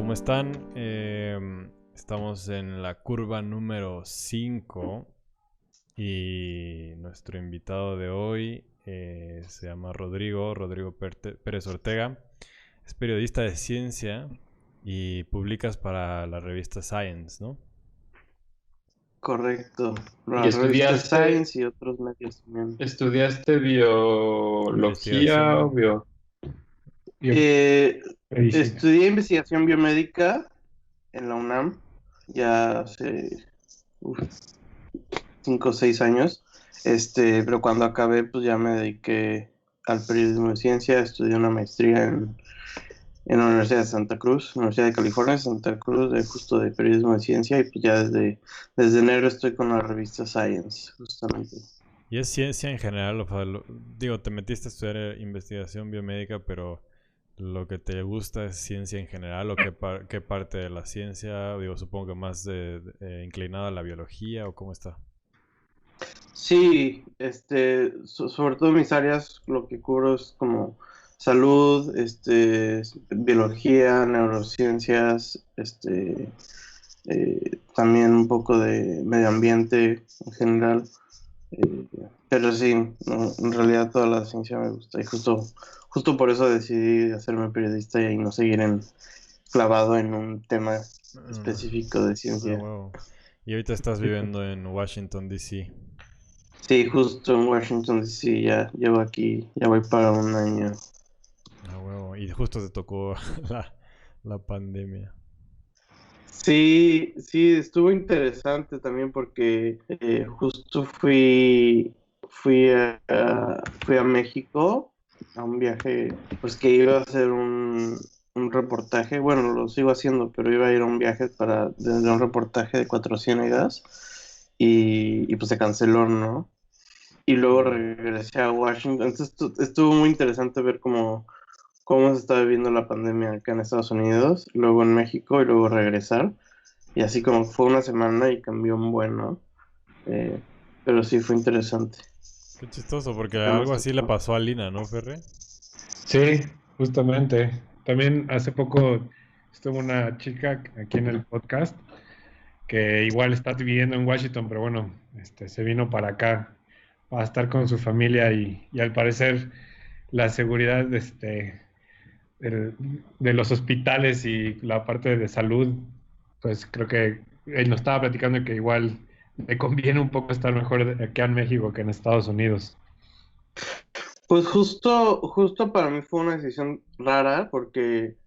¿Cómo están? Estamos en la curva número 5 y nuestro invitado de hoy se llama Rodrigo Pérez Ortega. Es periodista de ciencia y publicas para la revista Science, ¿no? Correcto. ¿Y La revista Science y otros medios también. estudiaste biología o Investigación. Eh, biomedicina? Estudié investigación biomédica en la UNAM ya hace 5 o 6 años. Pero cuando acabé, pues ya me dediqué al periodismo de ciencia. Estudié una maestría en la Universidad de Santa Cruz, Universidad de California, Santa Cruz, justo de periodismo de ciencia. Y pues ya desde enero estoy con la revista Science, justamente. Y es ciencia en general, o sea, digo, te metiste a estudiar investigación biomédica, pero lo que te gusta es ciencia en general, o qué parte de la ciencia, digo, supongo que más inclinada a la biología, o cómo está. Sí, sobre todo mis áreas, lo que cubro es como salud, biología, neurociencias, también un poco de medio ambiente en general. Pero sí, no, en realidad toda la ciencia me gusta y justo por eso decidí hacerme periodista y no seguir clavado en un tema específico de ciencia. Huevo. Y ahorita estás viviendo en Washington, D.C. Sí, justo en Washington DC, ya llevo aquí, ya voy para un año. Huevo. Y justo te tocó la pandemia. Sí, sí, estuvo interesante también porque justo fui a México a un viaje, pues que iba a hacer un reportaje, bueno, lo sigo haciendo, pero iba a ir a un viaje de un reportaje de 4 ciénegas y pues se canceló, ¿no? Y luego regresé a Washington. Entonces estuvo muy interesante ver cómo se está viviendo la pandemia acá en Estados Unidos, luego en México y luego regresar. Y así como fue una semana y cambió un buen, ¿no? Pero sí fue interesante. Qué chistoso, porque Ya algo nos así le tocó. pasó a Lina, ¿no, Ferre? Sí, justamente. También hace poco estuvo una chica aquí en el podcast que igual está viviendo en Washington, pero bueno, se vino para acá a estar con su familia y al parecer la seguridad del- de los hospitales y la parte de salud, pues creo que él nos estaba platicando que igual le conviene un poco estar mejor aquí en México que en Estados Unidos. Pues justo para mí fue una decisión rara porque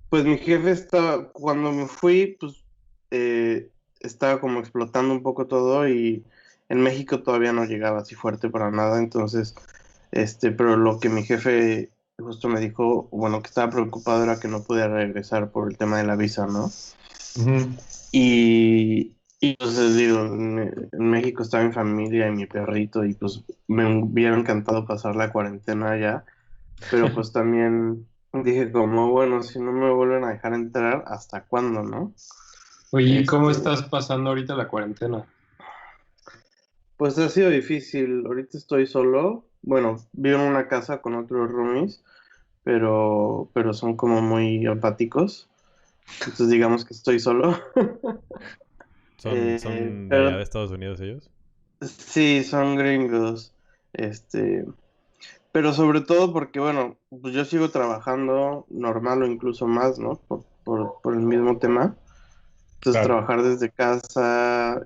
pues mi jefe estaba, cuando me fui, pues estaba como explotando un poco todo y en México todavía no llegaba así fuerte para nada. Entonces, pero lo que mi jefe justo me dijo, bueno, que estaba preocupado era que no podía regresar por el tema de la visa, ¿no? Ujú. Y pues les digo, en México estaba mi familia y mi perrito y pues me hubiera encantado pasar la cuarentena allá, pero pues también dije como, bueno, si no me vuelven a dejar entrar, ¿hasta cuándo, no? Oye, ¿y cómo Este, estás pasando ahorita la cuarentena? pues ha sido difícil, ahorita estoy solo, bueno, vivo en una casa con otros roomies, pero son como muy apáticos, entonces digamos que estoy solo. ¿Son de allá de Pero Estados Unidos ellos? sí, son gringos. Este, pero sobre todo porque, bueno, pues yo sigo trabajando normal o incluso más, ¿no? Por el mismo tema. Entonces, Claro. trabajar desde casa,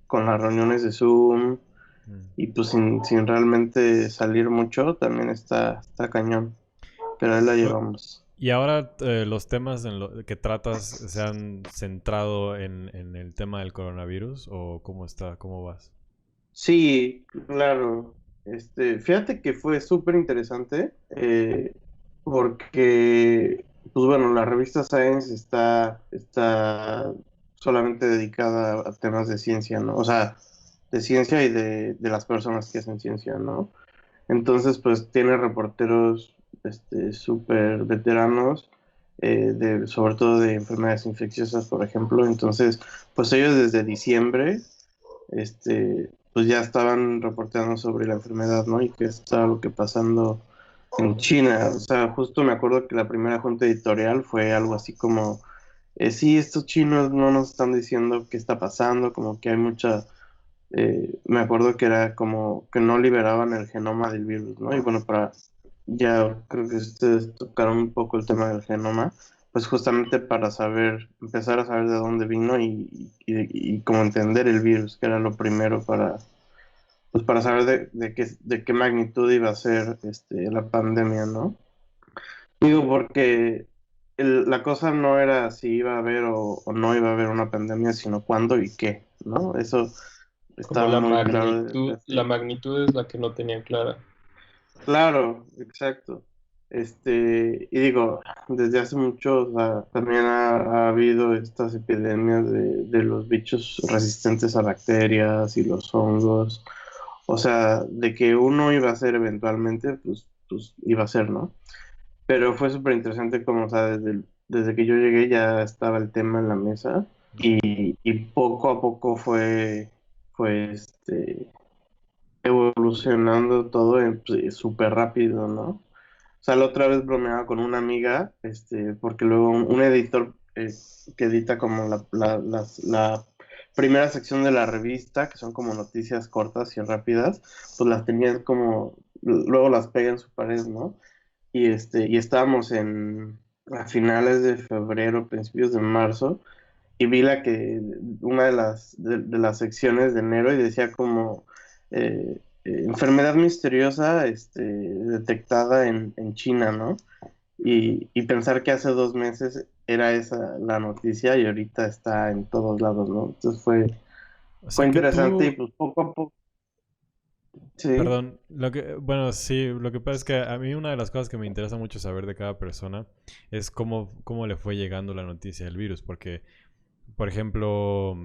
con las reuniones de Zoom Mm. y pues sin realmente salir mucho, también está cañón. Pero ahí la O- llevamos. Y ahora los temas que tratas se han centrado en el tema del coronavirus, o cómo está, cómo vas. Sí, claro. Fíjate que fue súper interesante porque, pues bueno, la revista Science está solamente dedicada a temas de ciencia, ¿no? O sea, de ciencia y de las personas que hacen ciencia, ¿no? Entonces, pues tiene reporteros súper veteranos, sobre todo de enfermedades infecciosas, por ejemplo. Entonces, pues ellos desde diciembre pues ya estaban reportando sobre la enfermedad, ¿no? Y qué estaba lo que pasando, en China. O sea, justo me acuerdo que la primera junta editorial fue algo así como, sí, estos chinos no nos están diciendo qué está pasando, como que hay mucha, me acuerdo que era como que no liberaban el genoma del virus, ¿no? Y bueno, ya creo que ustedes tocaron un poco el tema del genoma, pues justamente para saber, empezar a saber de dónde vino y cómo entender el virus, que era lo primero pues para saber de qué magnitud iba a ser la pandemia, ¿no? Digo, porque la cosa no era si iba a haber o no iba a haber una pandemia, sino cuándo y qué, ¿no? Eso Como estaba muy claro desde la hace. magnitud es la que no tenían clara. Claro, exacto. Y digo, desde hace mucho, o sea, también ha habido estas epidemias de los bichos resistentes a bacterias y los hongos. O sea, de que uno iba a ser eventualmente, pues iba a ser, ¿no? Pero fue súper interesante como, o sea, desde que yo llegué ya estaba el tema en la mesa y poco a poco fue evolucionando todo pues, súper rápido, ¿no? O sea, la otra vez bromeaba con una amiga, porque luego un editor que edita como la primera sección de la revista, que son como noticias cortas y rápidas, pues las tenía como, luego las pega en su pared, ¿no? Y estábamos a finales de febrero, principios de marzo, y vi una de las secciones de enero y decía como enfermedad misteriosa detectada en China, ¿no? Y pensar que hace 2 meses era esa la noticia y ahorita está en todos lados, ¿no? Entonces fue, O fue sea que interesante y tú, pues poco a poco, sí. perdón, bueno, sí, lo que pasa es que a mí una de las cosas que me interesa mucho saber de cada persona es cómo le fue llegando la noticia del virus, porque, por ejemplo,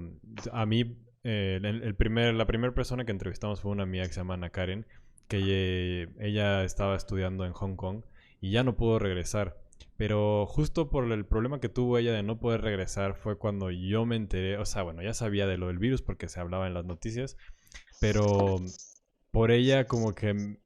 a mí, la primera persona que entrevistamos fue una amiga que se llama Ana Karen, que ella estaba estudiando en Hong Kong y ya no pudo regresar. Pero justo por el problema que tuvo ella de no poder regresar fue cuando yo me enteré, o sea, bueno, ya sabía de lo del virus porque se hablaba en las noticias, pero por ella como que,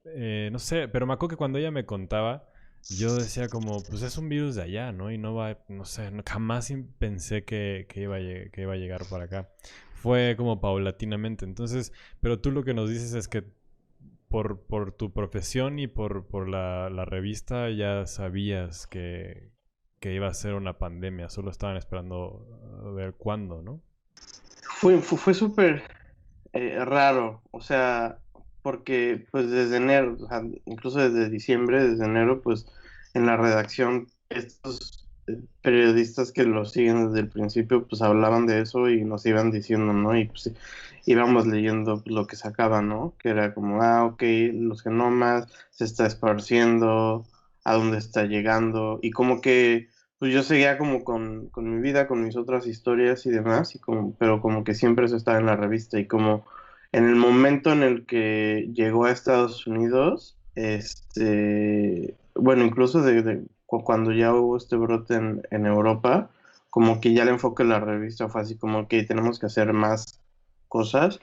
no sé, pero me acuerdo que cuando ella me contaba, yo decía como, pues es un virus de allá, ¿no? Y no va, no sé, jamás pensé que iba a llegar para acá. Fue como paulatinamente. Entonces, pero tú lo que nos dices es que por tu profesión y por la revista ya sabías que iba a ser una pandemia, solo estaban esperando a ver cuándo, ¿no? Fue súper raro, o sea, porque pues desde enero, o sea, incluso desde diciembre, desde enero, pues en la redacción estos periodistas que lo siguen desde el principio, pues hablaban de eso y nos iban diciendo, ¿no? Y pues íbamos leyendo pues, lo que sacaban, ¿no? Que era como, ok, los genomas se está esparciendo, a dónde está llegando, y como que pues yo seguía como con mi vida, con mis otras historias y demás, pero como que siempre eso estaba en la revista y como en el momento en el que llegó a Estados Unidos, bueno, incluso cuando ya hubo este brote en Europa, como que ya el enfoque de la revista fue así como que tenemos que hacer más cosas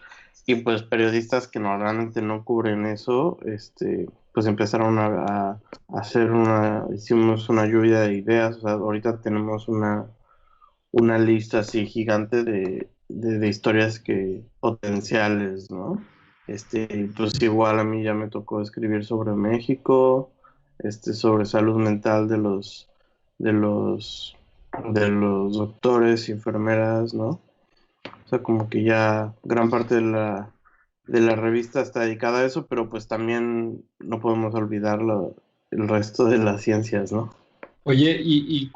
y pues periodistas que normalmente no cubren eso, pues empezaron a hicimos una lluvia de ideas, o sea, ahorita tenemos una lista así gigante de historias potenciales, ¿no? Pues igual a mí ya me tocó escribir sobre México, sobre salud mental de los, de los doctores y enfermeras, ¿no? O sea, como que ya gran parte de la revista está dedicada a eso, pero pues también no podemos olvidar el resto de las ciencias, ¿no? Oye, y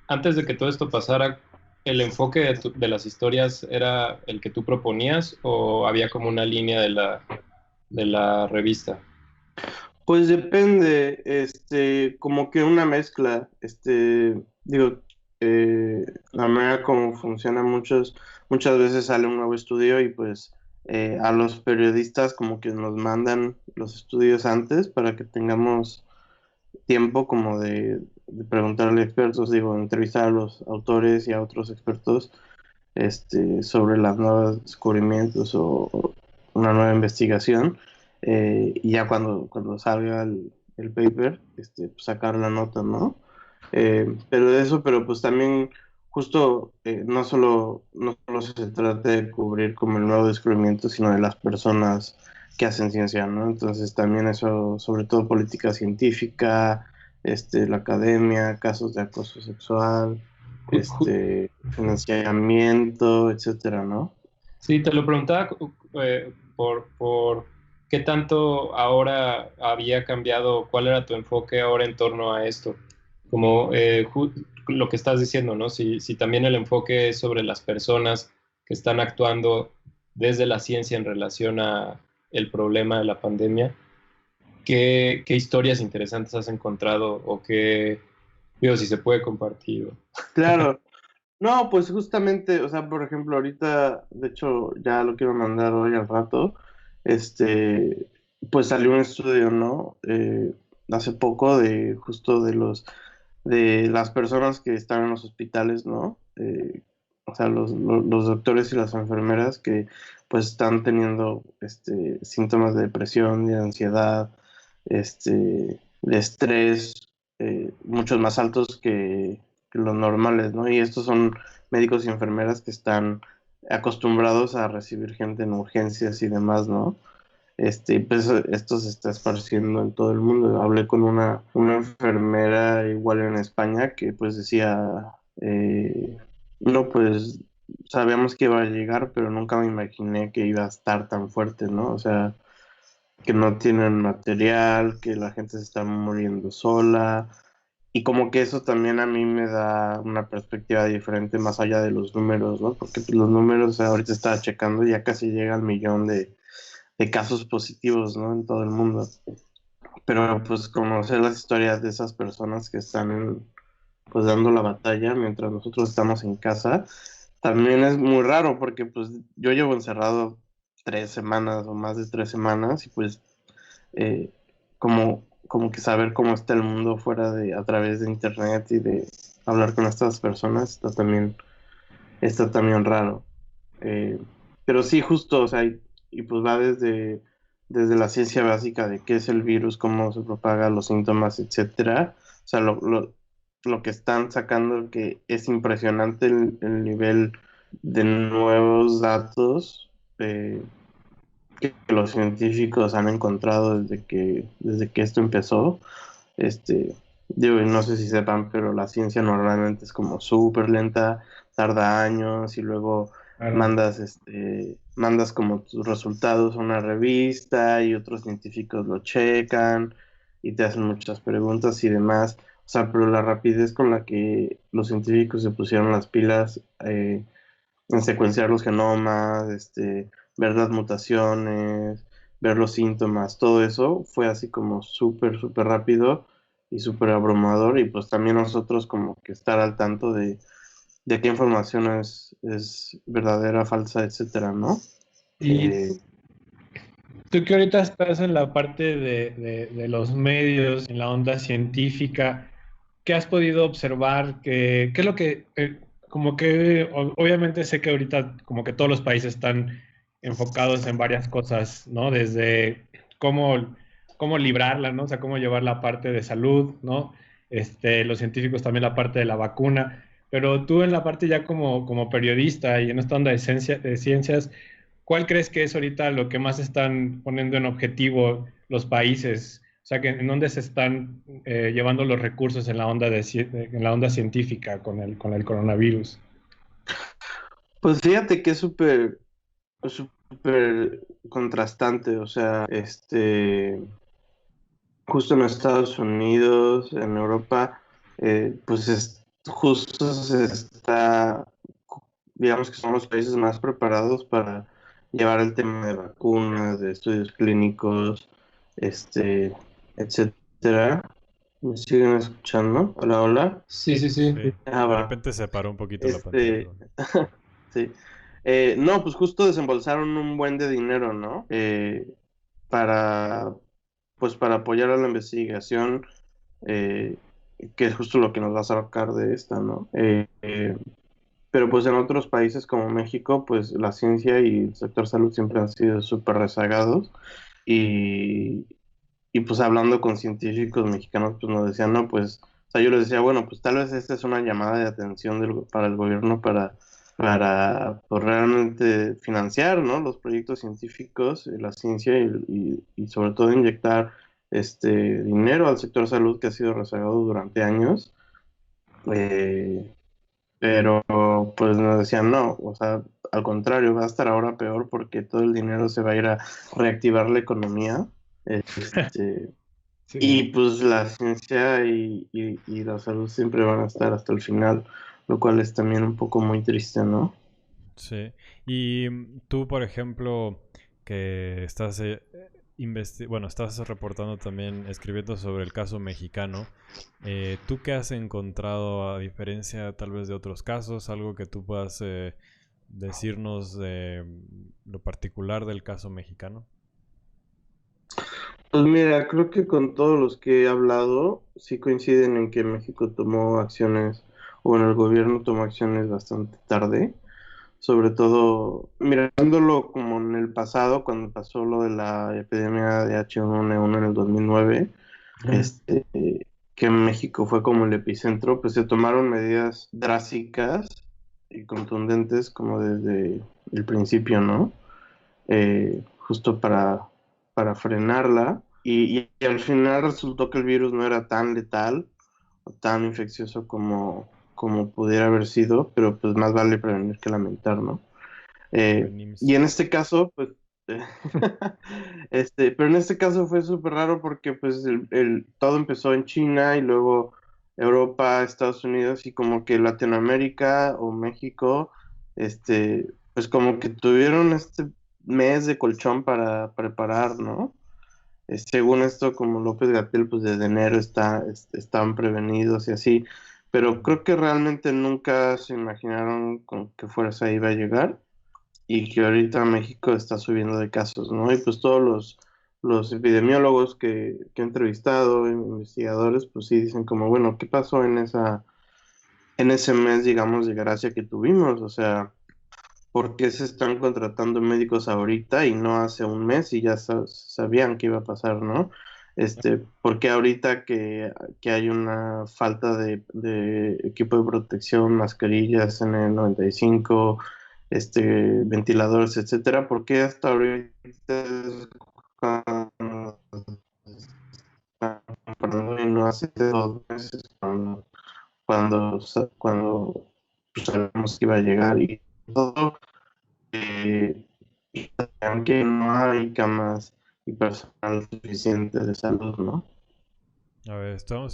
antes de que todo esto pasara, ¿el enfoque de las historias era el que tú proponías o había como una línea de la revista? Pues depende, como que una mezcla, digo, la manera como funciona muchas veces sale un nuevo estudio y pues a los periodistas como que nos mandan los estudios antes para que tengamos tiempo como de preguntarle a expertos, digo, entrevistar a los autores y a otros expertos, sobre los nuevos descubrimientos o una nueva investigación. Y ya cuando salga el paper, pues, sacar la nota, ¿no? Pero de eso, pero pues también justo no solo se trata de cubrir como el nuevo descubrimiento, sino de las personas que hacen ciencia, ¿no? Entonces también eso, sobre todo política científica, la academia, casos de acoso sexual, Ju- ju- financiamiento, etcétera, ¿no? Sí, te lo preguntaba por qué tanto ahora había cambiado, cuál era tu enfoque ahora en torno a esto, como lo que estás diciendo, ¿no? Si también el enfoque es sobre las personas que están actuando desde la ciencia en relación a el problema de la pandemia, ¿qué historias interesantes has encontrado o qué, digo, si se puede compartir? Claro. No, pues justamente, o sea, por ejemplo, ahorita, de hecho, ya lo quiero mandar hoy al rato, este, pues salió un estudio, ¿no? Hace poco de justo de las personas que están en los hospitales, ¿no? O sea, los doctores y las enfermeras que pues están teniendo, síntomas de depresión, de ansiedad, de estrés, muchos más altos que los normales, ¿no? Y estos son médicos y enfermeras que están acostumbrados a recibir gente en urgencias y demás, ¿no? Pues esto se está esparciendo en todo el mundo. Hablé con una enfermera igual en España que pues decía, no, pues sabíamos que iba a llegar, pero nunca me imaginé que iba a estar tan fuerte, ¿no? O sea, que no tienen material, que la gente se está muriendo sola. Y como que eso también a mí me da una perspectiva diferente más allá de los números, ¿no? Porque pues, los números ahorita estaba checando y ya casi llega al millón de casos positivos, ¿no? En todo el mundo. Pero pues conocer las historias de esas personas que están pues dando la batalla mientras nosotros estamos en casa, también es muy raro porque pues yo llevo encerrado 3 semanas o más de 3 semanas y pues eh, como que saber cómo está el mundo fuera de, a través de internet y de hablar con estas personas está también raro. Eh, pero sí, justo, o sea, y pues va desde la ciencia básica de qué es el virus, cómo se propaga, los síntomas, etcétera. O sea, lo que están sacando que es impresionante el nivel de nuevos datos que los científicos han encontrado desde que esto empezó. Digo, y no sé si sepan, pero la ciencia normalmente es como súper lenta, tarda años y luego Claro. mandas como tus resultados a una revista y otros científicos lo checan y te hacen muchas preguntas y demás. O sea, pero la rapidez con la que los científicos se pusieron las pilas en secuenciar los genomas, ver las mutaciones, ver los síntomas, todo eso fue así como súper, súper rápido y súper abrumador y pues también nosotros como que estar al tanto de qué información es verdadera, falsa, etcétera, ¿no? Y Eh, tú que ahorita estás en la parte de los medios, en la onda científica, ¿qué has podido observar? ¿Qué es lo que, como que, obviamente sé que ahorita como que todos los países están enfocados en varias cosas, ¿no? Desde cómo librarla, ¿no? O sea, cómo llevar la parte de salud, ¿no? Los científicos también la parte de la vacuna, pero tú en la parte ya como periodista y en esta onda de ciencias, ¿cuál crees que es ahorita lo que más están poniendo en objetivo los países? O sea, ¿en dónde se están llevando los recursos en la onda en la onda científica con el coronavirus? pues fíjate que es súper, súper contrastante, o sea, justo en Estados Unidos, en Europa, pues justo se está, digamos que son los países más preparados para llevar el tema de vacunas, de estudios clínicos, este, etcétera. ¿Me siguen escuchando? Hola, hola. Sí, sí, sí. Sí. Ah, De va. repente se paró un poquito la pantalla, Este, pero... sí. No, pues justo desembolsaron un buen de dinero, ¿no? Para, pues para apoyar a la investigación, eh, que es justo lo que nos va a sacar de esta, ¿no? Pero pues en otros países como México, pues la ciencia y el sector salud siempre han sido súper rezagados y, y y pues hablando con científicos mexicanos, pues nos decían, no, pues, o sea, yo les decía, bueno, pues tal vez esta es una llamada de atención para el gobierno para pues, realmente financiar, ¿no? Los proyectos científicos, la ciencia y sobre todo inyectar dinero al sector salud que ha sido rezagado durante años. Eh, pero pues nos decían no, o sea, al contrario, va a estar ahora peor porque todo el dinero se va a ir a reactivar la economía. Este, y Sí. pues la ciencia y la salud siempre van a estar hasta el final, lo cual es también un poco muy triste, ¿no? Sí. Y tú, por ejemplo, que estás bueno, estás reportando también, escribiendo sobre el caso mexicano, ¿tú qué has encontrado a diferencia tal vez de otros casos? Algo que tú puedas decirnos de lo particular del caso mexicano. Pues mira, creo que con todos los que he hablado, sí coinciden en que México tomó acciones, o bueno, el gobierno tomó acciones bastante tarde, sobre todo mirándolo como en el pasado, cuando pasó lo de la epidemia de H1N1 en el 2009, este, que México fue como el epicentro, pues se tomaron medidas drásticas y contundentes como desde el principio, ¿no? Justo para frenarla. Y al final resultó que el virus no era tan letal o tan infeccioso como pudiera haber sido, pero pues más vale prevenir que lamentar, ¿no? Y Venims. en este caso, pues, eh, pero en este caso fue súper raro porque pues todo empezó en China y luego Europa, Estados Unidos y como que Latinoamérica o México, pues como que tuvieron este mes de colchón para preparar, ¿no? Según esto, como López-Gatell, pues desde enero estaban prevenidos y así, pero creo que realmente nunca se imaginaron con qué fuerza iba a llegar y que ahorita México está subiendo de casos, ¿no? Y pues todos los epidemiólogos que he entrevistado, investigadores, pues sí dicen como, bueno, ¿qué pasó en ese mes, digamos, de gracia que tuvimos? O sea, ¿por qué se están contratando médicos ahorita y no hace un mes y ya sabían que iba a pasar, ¿no? ¿Por qué ahorita que hay una falta de equipo de protección, mascarillas N95, ventiladores, etcétera? ¿Por qué hasta ahorita es cuando están comprando y no hace 2 meses cuando pues, sabemos que iba a llegar y todo? eh, y también que no hay camas y personal suficiente de salud, ¿no? A ver, Esto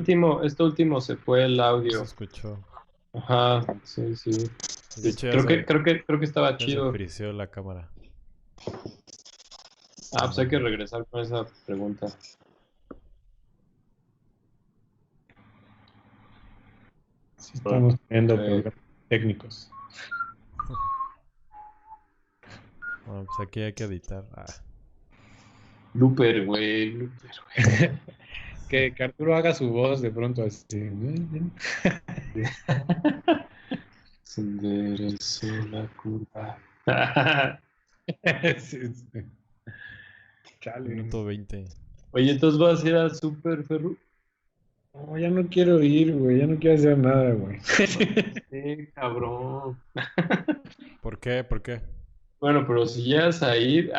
viendo. último se fue el Se audio. escuchó. Ajá, sí, sí. De hecho, Creo que estaba ya se chido. frició la cámara. Pues hay que regresar con esa pregunta. Sí, estamos teniendo Eh, problemas técnicos. Bueno, pues aquí hay que editar. Looper, güey. Que Arturo haga su voz de pronto así. Se enderezó la curva. Sí, sí. Chale. Minuto 20. Oye, entonces vas a ir al Super Ferru. No, ya no quiero ir, güey. Ya no quiero hacer nada, güey. Sí, cabrón. ¿Por qué? ¿Por qué? Bueno, pero si llegas a ir.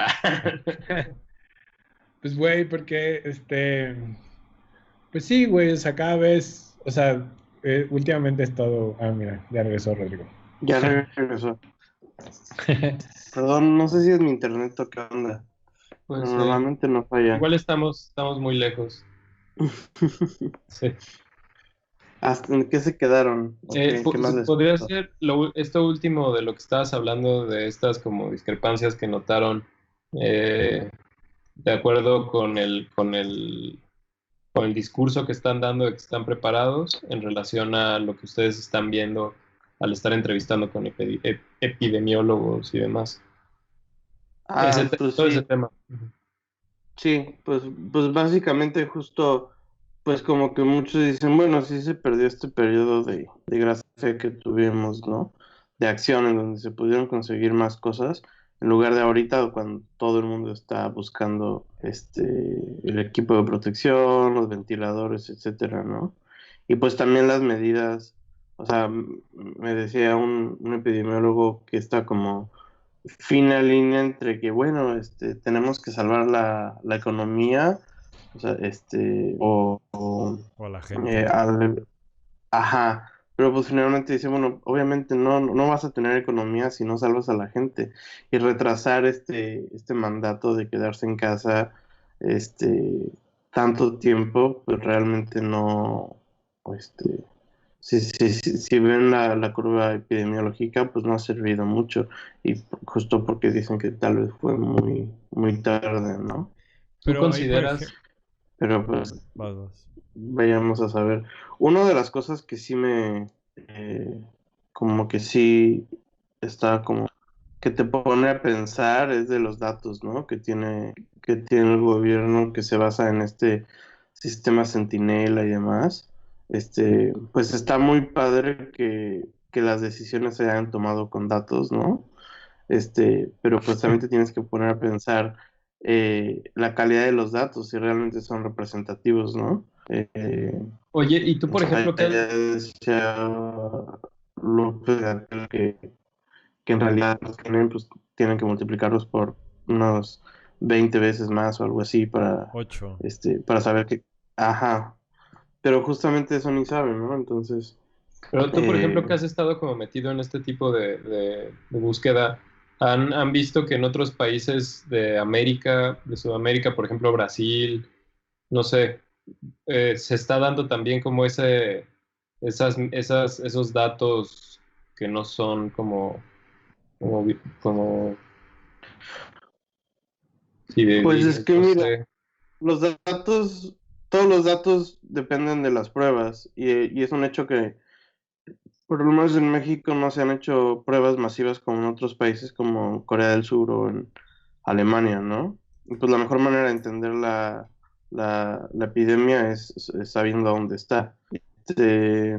Pues, güey, porque, pues sí, güey, o sea, cada vez, o sea, últimamente he estado, mira, ya regresó Rodrigo. Ya regresó. Perdón, no sé si es mi internet o qué onda. Puede Pero ser. normalmente no falla. Igual estamos muy lejos. Sí. ¿Hasta en qué se quedaron? ¿Qué más les Podría pasó? ser esto último de lo que estabas hablando, de estas como discrepancias que notaron, de acuerdo con el discurso que están dando de que están preparados en relación a lo que ustedes están viendo al estar entrevistando con epidemiólogos y demás. Pues Todo ese sí, tema. sí, pues básicamente justo, pues como que muchos dicen, bueno, sí se perdió este periodo de gracia que tuvimos, ¿no? De acción en donde se pudieron conseguir más cosas. en lugar de ahorita cuando todo el mundo está buscando el equipo de protección, los ventiladores, etcétera, ¿no? Y pues también las medidas, o sea, me decía un epidemiólogo que está como fina línea entre que, bueno, tenemos que salvar la economía, o sea, O a la gente. ajá, pero pues finalmente dice, bueno, obviamente no vas a tener economía si no salvas a la gente y retrasar este mandato de quedarse en casa, este, tanto tiempo, pues realmente no, este, si ven la curva epidemiológica, pues no ha servido mucho y justo porque dicen que tal vez fue muy tarde, ¿no? ¿Tú Pero ahí, por consideras, ejemplo... Pero pues Vas. vayamos a saber. Una de las cosas que sí como que sí está como, que te pone a pensar es de los datos, ¿no? Que tiene el gobierno que se basa en este sistema Centinela y demás. Pues está muy padre que las decisiones se hayan tomado con datos, ¿no? Pero pues también te tienes que poner a pensar la calidad de los datos, si realmente son representativos, ¿no? oye, y tú, O por sea, ejemplo, ya decía López Gatell que en realidad los pues, tienen que multiplicarlos por unos 20 veces más o algo así 8. para saber que, ajá, pero justamente eso ni saben, ¿no? Entonces, pero tú, por ejemplo, que eh, has estado como metido en este tipo de búsqueda, ¿han visto que en otros países de América, de Sudamérica, por ejemplo, Brasil, no sé, se está dando también como esos datos que no son como pues es fidedignos, que no mira, sé. los datos, todos los datos dependen de las pruebas y es un hecho que por lo menos en México no se han hecho pruebas masivas como en otros países como Corea del Sur o en Alemania, ¿no? Y pues la mejor manera de entender la epidemia es sabiendo dónde está. Este,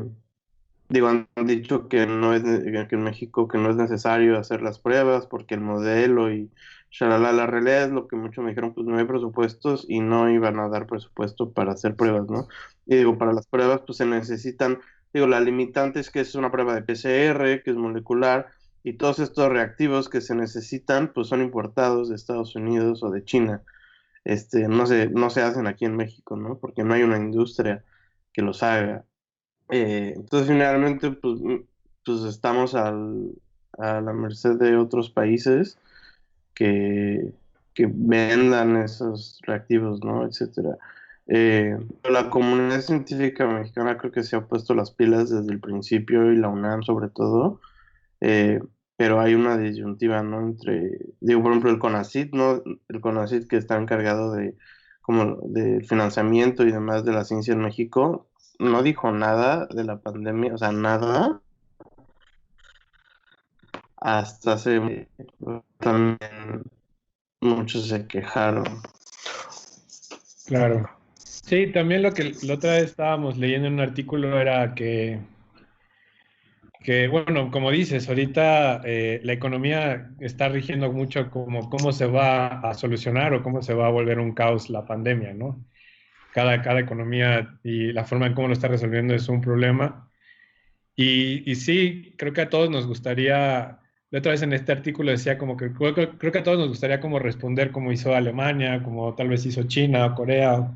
Digo, han dicho que que en México que no es necesario hacer las pruebas porque el modelo y shalala, la realidad es lo que muchos me dijeron, pues no hay presupuestos y no iban a dar presupuesto para hacer pruebas, Exacto. ¿no? Y digo, para las pruebas pues se necesitan, digo, la limitante es que es una prueba de PCR, que es molecular, y todos estos reactivos que se necesitan pues son importados de Estados Unidos o de China. No se hacen aquí en México, ¿no? Porque no hay una industria que los haga. Entonces, finalmente, pues estamos a la merced de otros países que, que vendan esos reactivos, ¿no? Etcétera. La comunidad científica mexicana creo que se ha puesto las pilas desde el principio y la UNAM sobre todo, eh, pero hay una disyuntiva, ¿no? Digo, por ejemplo, el CONACYT, ¿no? El CONACYT que está encargado de, como, del financiamiento y demás de la ciencia en México, no dijo nada de la pandemia, o sea, nada, hasta hace, también muchos se quejaron. Claro. Sí, también lo que la otra vez estábamos leyendo en un artículo era bueno, como dices, ahorita la economía está rigiendo mucho como cómo se va a solucionar o cómo se va a volver un caos la pandemia, ¿no? Cada economía y la forma en cómo lo está resolviendo es un problema. Y sí, creo que a todos nos gustaría, la otra vez en este artículo decía como que creo que a todos nos gustaría como responder como hizo Alemania, como tal vez hizo China o Corea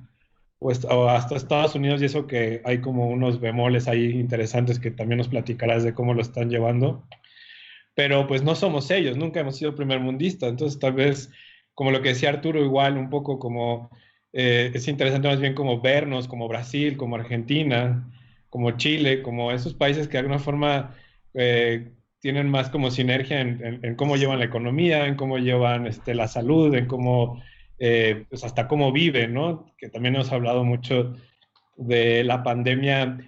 o hasta Estados Unidos y eso que hay como unos bemoles ahí interesantes que también nos platicarás de cómo lo están llevando. Pero pues no somos ellos, nunca hemos sido primermundistas, entonces tal vez como lo que decía Arturo, igual un poco como es interesante más bien como vernos como Brasil, como Argentina, como Chile, como esos países que de alguna forma tienen más como sinergia en cómo llevan la economía, en cómo llevan la salud, en cómo, pues hasta cómo viven, ¿no? Que también hemos hablado mucho de la pandemia,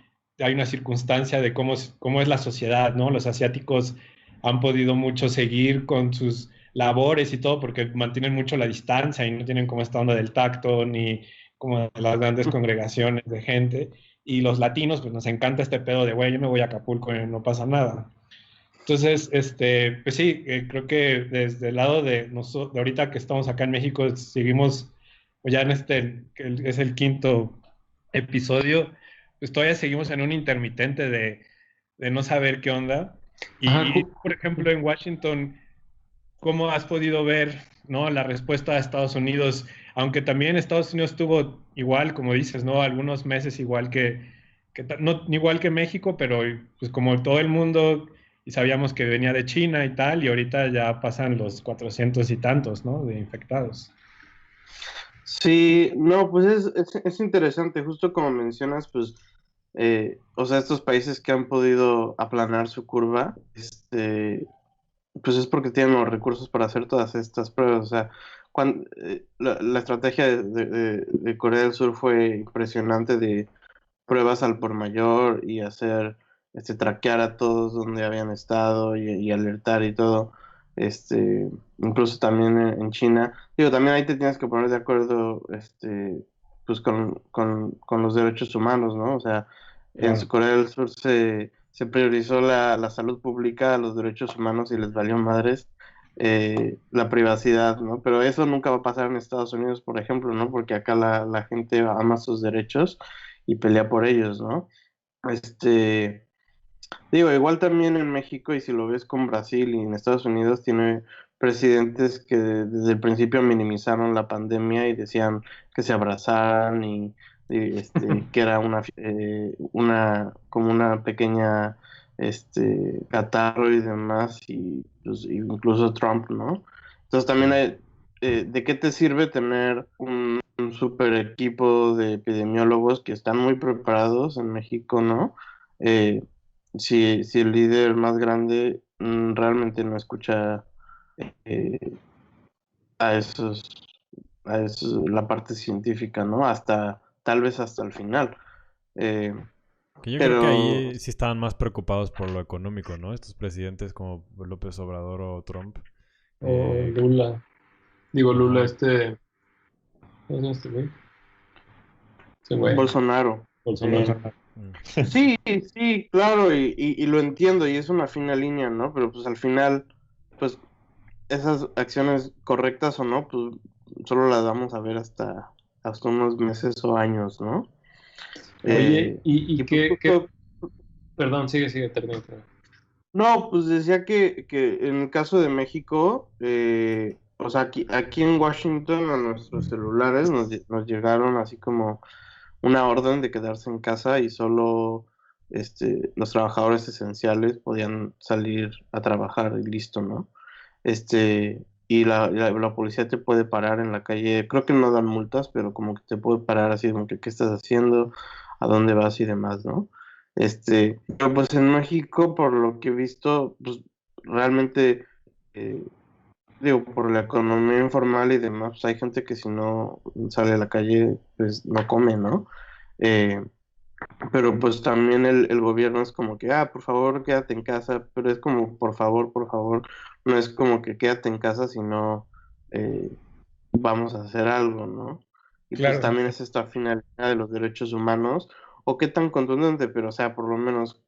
hay una circunstancia de cómo es la sociedad, ¿no? Los asiáticos han podido mucho seguir con sus labores y todo porque mantienen mucho la distancia y no tienen como esta onda del tacto ni como de las grandes congregaciones de gente. Y los latinos, pues nos encanta este pedo de, güey, yo me voy a Acapulco y no pasa nada. Entonces, pues sí, creo que desde el lado de nosotros, de ahorita que estamos acá en México, seguimos, pues ya que es el quinto episodio, pues todavía seguimos en un intermitente de no saber qué onda. Ajá, Y, por ejemplo, en Washington, ¿cómo has podido ver, ¿no?, la respuesta de Estados Unidos? Aunque también Estados Unidos tuvo igual, como dices, ¿no?, algunos meses igual no igual que México, pero pues como todo el mundo, y sabíamos que venía de China y tal, y ahorita ya pasan los 400 y tantos, ¿no?, de infectados. Sí, no, pues es interesante, justo como mencionas, pues, o sea, estos países que han podido aplanar su curva, pues es porque tienen los recursos para hacer todas estas pruebas. O sea, la estrategia de Corea del Sur fue impresionante de pruebas al por mayor y hacer, traquear a todos donde habían estado y alertar y todo. Incluso también en China. Digo, también ahí te tienes que poner de acuerdo, pues con los derechos humanos, ¿no? O sea, en Claro. Corea del Sur se priorizó la salud pública, los derechos humanos y les valió madres la privacidad, ¿no? Pero eso nunca va a pasar en Estados Unidos, por ejemplo, ¿no? Porque acá la gente ama sus derechos y pelea por ellos, ¿no? Este, Digo, igual también en México, y si lo ves con Brasil y en Estados Unidos, tiene presidentes que desde el principio minimizaron la pandemia y decían que se abrazaran que era como una pequeña, catarro y demás, y pues, incluso Trump, ¿no? Entonces también ¿de qué te sirve tener un super equipo de epidemiólogos que están muy preparados en México, ¿no? Eh, si el líder más grande realmente no escucha eh, a esos, la parte científica, ¿no? Tal vez hasta el final. Eh, Que yo creo que pero ahí sí estaban más preocupados por lo económico, ¿no? Estos presidentes como López Obrador o Trump. o Eh, Lula. Digo, Lula, ajá. ¿cómo se llama este güey? Ese güey, Bolsonaro. Bolsonaro. Bolsonaro. Mm. Sí, sí, claro, y lo entiendo, y es una fina línea, ¿no? Pero pues al final, pues esas acciones correctas o no, pues solo las vamos a ver hasta unos meses o años, ¿no? Oye, Eh, ¿y y pues qué? justo, Perdón, sigue, termina. no, pues decía que en el caso de México, o sea, aquí en Washington a nuestros celulares nos llegaron así como una orden de quedarse en casa y solo los trabajadores esenciales podían salir a trabajar y listo, ¿no? Y la policía te puede parar en la calle, creo que no dan multas, pero como que te puede parar así como que qué estás haciendo, a dónde vas y demás, ¿no? Pero pues en México, por lo que he visto, pues realmente, eh, digo, por la economía informal y demás, pues hay gente que si no sale a la calle, pues no come, ¿no? Eh, pero pues también el gobierno es como que, por favor, quédate en casa, pero es como, por favor, no es como que quédate en casa, sino eh, vamos a hacer algo, ¿no? Y pues Claro. también es esta finalidad de los derechos humanos, o qué tan contundente, pero o sea, por lo menos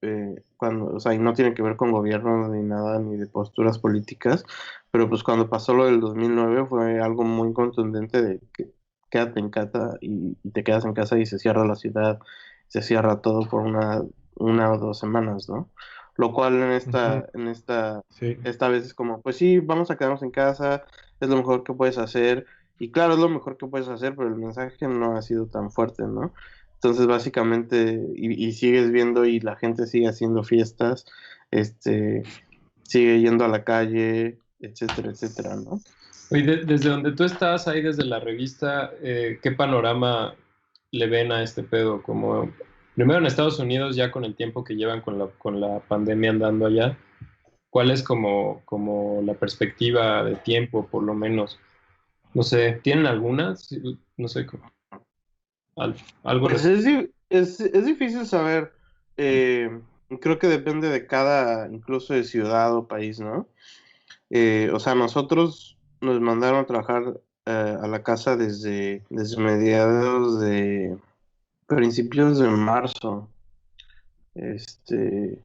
o sea, y no tiene que ver con gobierno ni nada, ni de posturas políticas, pero pues cuando pasó lo del 2009 fue algo muy contundente de que quédate en casa y te quedas en casa y se cierra la ciudad, se cierra todo por una o 2 semanas, ¿no? Lo cual Ujú. Sí. esta vez es como, pues sí, vamos a quedarnos en casa, es lo mejor que puedes hacer. Y claro, es lo mejor que puedes hacer, pero el mensaje no ha sido tan fuerte, ¿no? Entonces, básicamente, y sigues viendo y la gente sigue haciendo fiestas, este, sigue yendo a la calle, etcétera, etcétera, ¿no? Oye, desde donde tú estás, ahí desde la revista, ¿qué panorama le ven a este pedo? Como, primero en Estados Unidos, ya con el tiempo que llevan con la pandemia andando allá, ¿cuál es como la perspectiva de tiempo, por lo menos? No sé, ¿tienen algunas? Sí, no sé, algo Pues es difícil saber, creo que depende de cada, incluso de ciudad o país, ¿no? O sea, nosotros nos mandaron a trabajar a la casa desde mediados de principios de marzo. Este,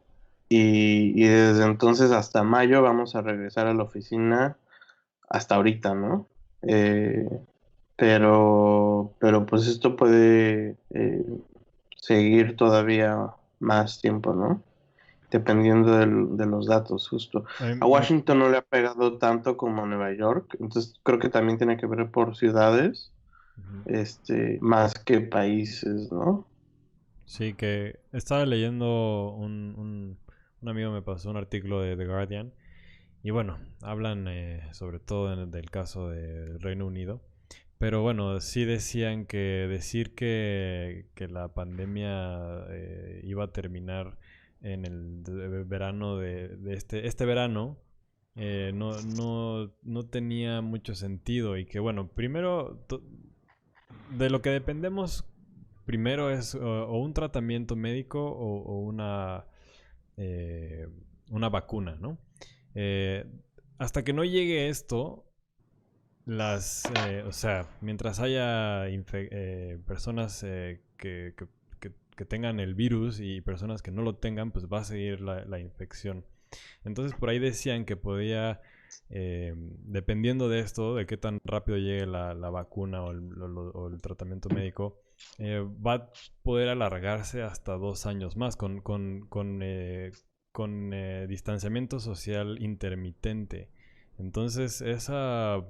y desde entonces hasta mayo vamos a regresar a la oficina hasta ahorita, ¿no? Eh, pero pues esto puede seguir todavía más tiempo, ¿no? Dependiendo de los datos, justo. A mí A me- Washington no le ha pegado tanto como a Nueva York, entonces creo que también tiene que ver por ciudades, Ujú. más que países, ¿no? Sí, que estaba leyendo un amigo me pasó un artículo de The Guardian y bueno, hablan sobre todo del caso del Reino Unido, pero bueno, sí decían que decir que la pandemia iba a terminar en el verano de este verano, no tenía mucho sentido y que bueno, primero de lo que dependemos primero es o un tratamiento médico o eh, una vacuna, ¿no? Eh, hasta que no llegue esto, o sea, mientras haya personas que tengan el virus y personas que no lo tengan, pues va a seguir la infección. Entonces por ahí decían que podía, dependiendo de esto, de qué tan rápido llegue la vacuna o el tratamiento médico, va a poder alargarse hasta 2 años más con distanciamiento social intermitente. Entonces esa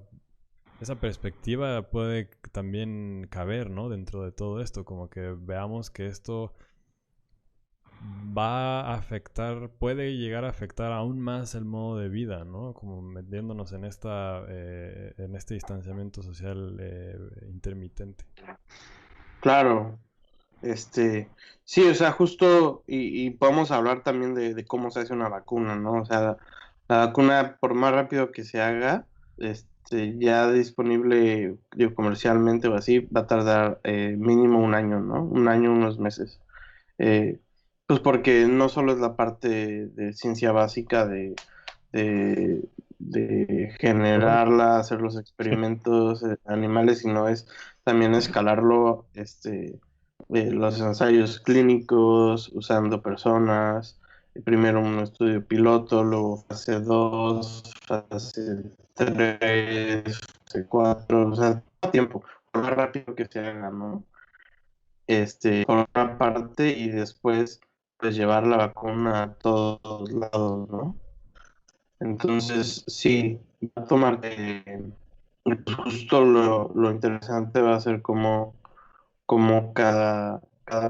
perspectiva puede también caber, ¿no? Dentro de todo esto, como que veamos que esto va a afectar, puede llegar a afectar aún más el modo de vida, ¿no? Como metiéndonos en este distanciamiento social intermitente. Claro, sí, o sea, justo, y podemos hablar también de cómo se hace una vacuna, ¿no? O sea, la vacuna, por más rápido que se haga, ya disponible, digo, comercialmente o así, va a tardar mínimo un año, ¿no? Un año, unos meses. Eh, pues porque no solo es la parte de ciencia básica de, de generarla, hacer los Sí. experimentos animales, sino es también escalarlo, los ensayos clínicos, usando personas, primero un estudio piloto, luego fase 2 fase 3 fase 4 o sea, todo tiempo, lo más rápido que se haga, ¿no? Por una parte, y después, pues llevar la vacuna a todos lados, ¿no? Entonces, sí, va a tomar, pues justo lo interesante va a ser cómo cada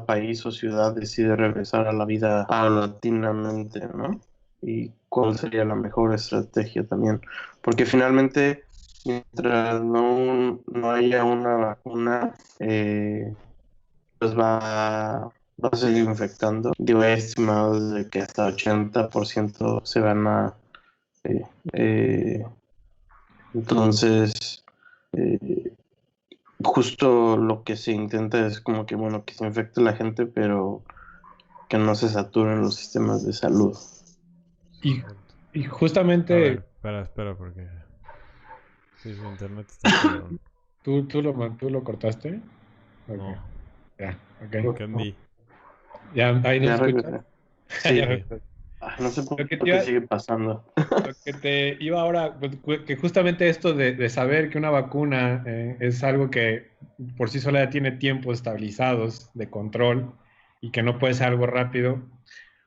país o ciudad decide regresar a la vida paulatinamente, ¿no? Y cuál sería la mejor estrategia también. Porque finalmente, mientras no haya una vacuna, pues va a seguir infectando. Digo, hay estimados de que hasta 80% se van a... eh, eh, entonces, eh, justo lo que se intenta es como que, bueno, que se infecte la gente, pero que no se saturen los sistemas de salud. Y, y A justamente ver, espera, porque sí, su internet está cabrón. tú lo cortaste. Ok, No, ya, ok. ¿qué andí? ¿Ya ahí nos Ya escuchas? regresé. Ya Sí, Sí, regresé. no sé Lo que por te qué iba, sigue pasando. lo que te iba ahora, pues, que justamente esto de saber que una vacuna es algo que por sí sola ya tiene tiempos estabilizados de control y que no puede ser algo rápido.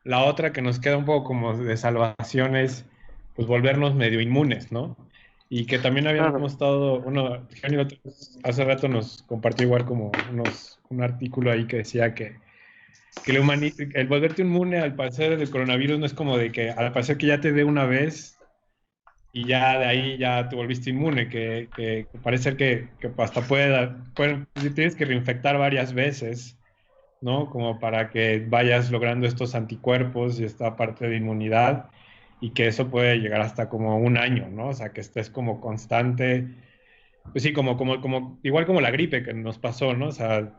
La otra que nos queda un poco como de salvación es pues volvernos medio inmunes, ¿no? Y que también habíamos Claro, estado, Genio hace rato nos compartió igual como un artículo ahí que decía que el volverte inmune al parecer del coronavirus no es como de que al parecer que ya te dé una vez y ya de ahí ya te volviste inmune, que parece ser que hasta tienes que reinfectar varias veces, ¿no? Como para que vayas logrando estos anticuerpos y esta parte de inmunidad y que eso puede llegar hasta como un año, ¿no? O sea, que estés como constante, pues sí, igual como la gripe que nos pasó, ¿no? O sea,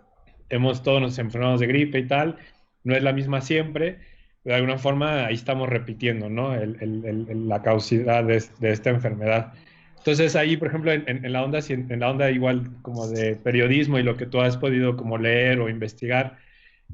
todos nos enfermamos de gripe y tal, no es la misma siempre, pero de alguna forma ahí estamos repitiendo, ¿no? La causidad de esta enfermedad. Entonces ahí, por ejemplo, en la onda igual como de periodismo y lo que tú has podido como leer o investigar,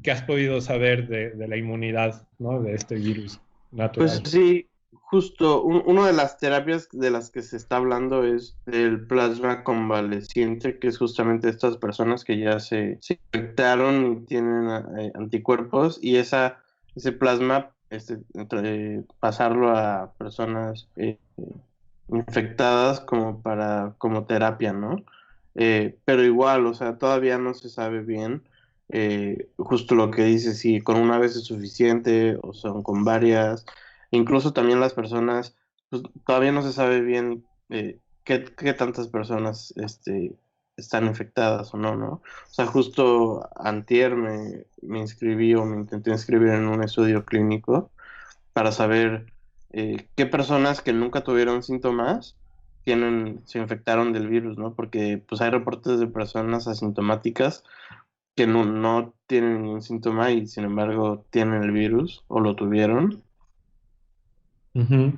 ¿qué has podido saber de la inmunidad, ¿no? De este virus? natural. Pues sí, justo una de las terapias de las que se está hablando es el plasma convaleciente, que es justamente estas personas que ya se infectaron y tienen anticuerpos, y ese plasma pasarlo a personas infectadas como terapia, ¿no? Pero igual, o sea, todavía no se sabe bien. Justo lo que dice, si con una vez es suficiente o son con varias. Incluso también las personas, pues todavía no se sabe bien qué tantas personas están infectadas o no, ¿no? O sea, justo antier me inscribí o me intenté inscribir en un estudio clínico para saber qué personas que nunca tuvieron síntomas se infectaron del virus, ¿no? Porque pues hay reportes de personas asintomáticas que no tienen ningún síntoma y sin embargo tienen el virus o lo tuvieron. Ujú.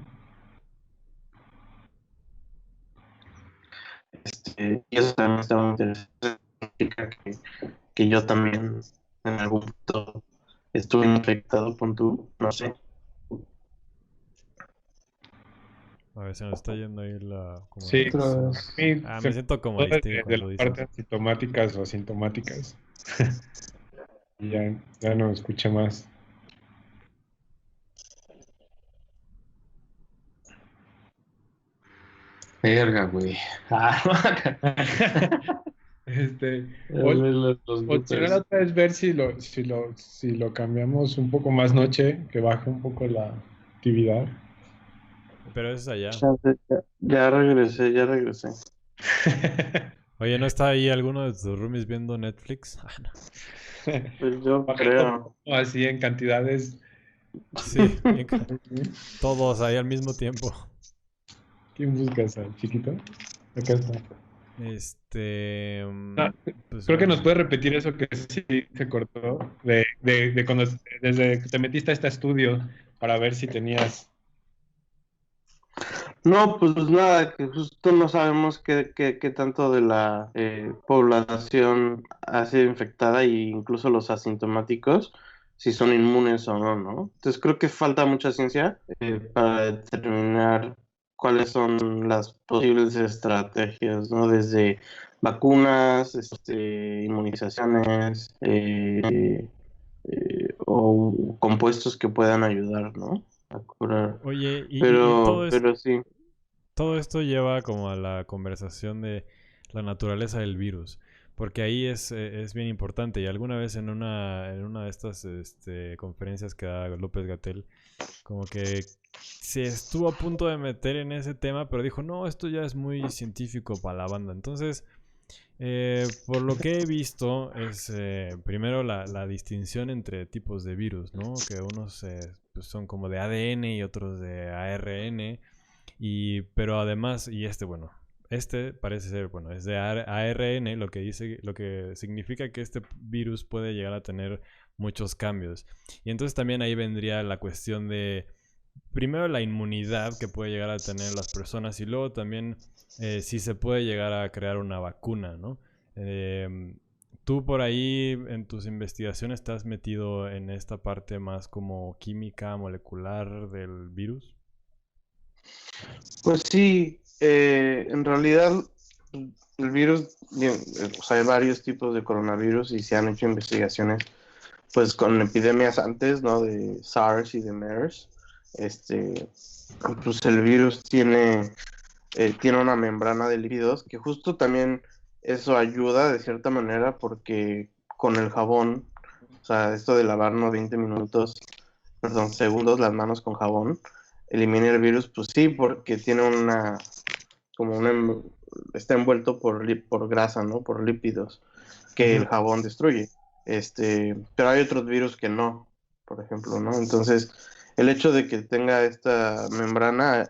Y eso también está muy interesante. Significa que yo también en algún punto estuve infectado con no sé. A ver, se nos está yendo ahí la Sí, Otra comunicación. vez. a mí Ah, se me me siento como olvidó listillo de cuando las dices. partes sintomáticas o asintomáticas. Y ya no escuché más. Verga, güey. Este, o, Los o si no, la bloopers. otra vez ver si lo cambiamos un poco más noche, que baje un poco la actividad. Pero eso es allá. Ya regresé, ya regresé. Oye, ¿no está ahí alguno de tus roomies viendo Netflix? Ah, no. Pues yo Bajando creo. así en cantidades. Sí, todos ahí al mismo tiempo. ¿Quién buscas al chiquito? Acá está. Ah, Pues creo que nos bueno. puede repetir eso que sí se cortó, de cuando, desde que te metiste a este estudio para ver si tenías. No, pues nada, que justo no sabemos qué tanto de la población ha sido infectada e incluso los asintomáticos, si son inmunes o no, ¿no? Entonces creo que falta mucha ciencia para determinar cuáles son las posibles estrategias, ¿no? Desde vacunas, inmunizaciones o compuestos que puedan ayudar, ¿no? A curar. Oye, y Pero sí. todo esto lleva como a la conversación de la naturaleza del virus. Porque ahí es bien importante. Y alguna vez en una de estas conferencias que da López Gatell, como que se estuvo a punto de meter en ese tema, pero dijo, no, esto ya es muy científico para la banda. Entonces, por lo que he visto, es primero la distinción entre tipos de virus, ¿no? Que unos pues son como de ADN y otros de ARN. Pero además, bueno, este parece ser, bueno, es de ARN, lo que dice, lo que significa que este virus puede llegar a tener muchos cambios. Y entonces también ahí vendría la cuestión de, primero la inmunidad que puede llegar a tener las personas y luego también si se puede llegar a crear una vacuna, ¿no? Tú por ahí en tus investigaciones estás metido en esta parte más como química molecular del virus. Pues sí, en realidad el virus, bien, o sea, hay varios tipos de coronavirus y se han hecho investigaciones pues con epidemias antes, ¿no? De SARS y de MERS. Este, pues el virus tiene una membrana de lípidos que justo también eso ayuda de cierta manera porque con el jabón, o sea, esto de lavarnos 20 minutos, perdón, segundos las manos con jabón, elimina el virus, pues sí, porque tiene como está envuelto por grasa, ¿no? Por lípidos que el jabón destruye. Pero hay otros virus que no, por ejemplo, ¿no? Entonces, el hecho de que tenga esta membrana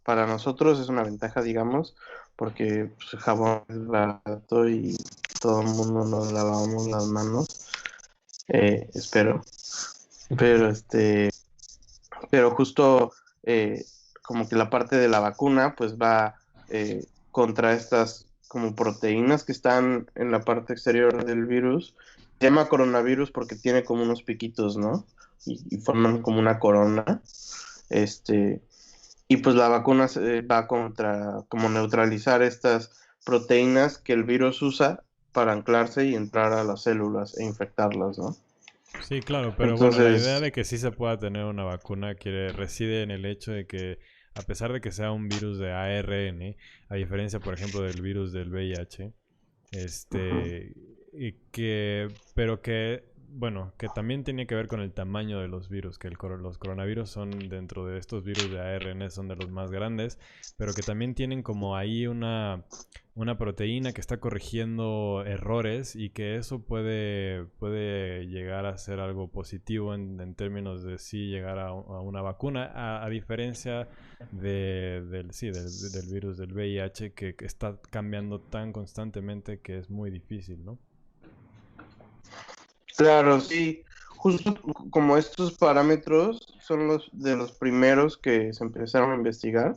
para nosotros es una ventaja, digamos, porque pues, el jabón es barato y todo el mundo nos lavamos las manos, espero. Pero pero justo eh, como que la parte de la vacuna pues va contra estas como proteínas que están en la parte exterior del virus llama coronavirus porque tiene como unos piquitos, ¿no? Y forman como una corona. Y pues la vacuna va contra, como neutralizar estas proteínas que el virus usa para anclarse y entrar a las células e infectarlas, ¿no? Sí, claro, pero bueno, la idea Entonces, de que sí se pueda tener una vacuna reside en el hecho de que, a pesar de que sea un virus de ARN, a diferencia, por ejemplo, del virus del VIH, ujú, este, pero que, bueno, que también tiene que ver con el tamaño de los virus, que los coronavirus son, dentro de estos virus de ARN, son de los más grandes, pero que también tienen como ahí una proteína que está corrigiendo errores y que eso puede llegar a ser algo positivo en términos de sí llegar a una vacuna, a diferencia del virus del VIH que está cambiando tan constantemente que es muy difícil, ¿no? claro, sí, justo como estos parámetros son los de los primeros que se empezaron a investigar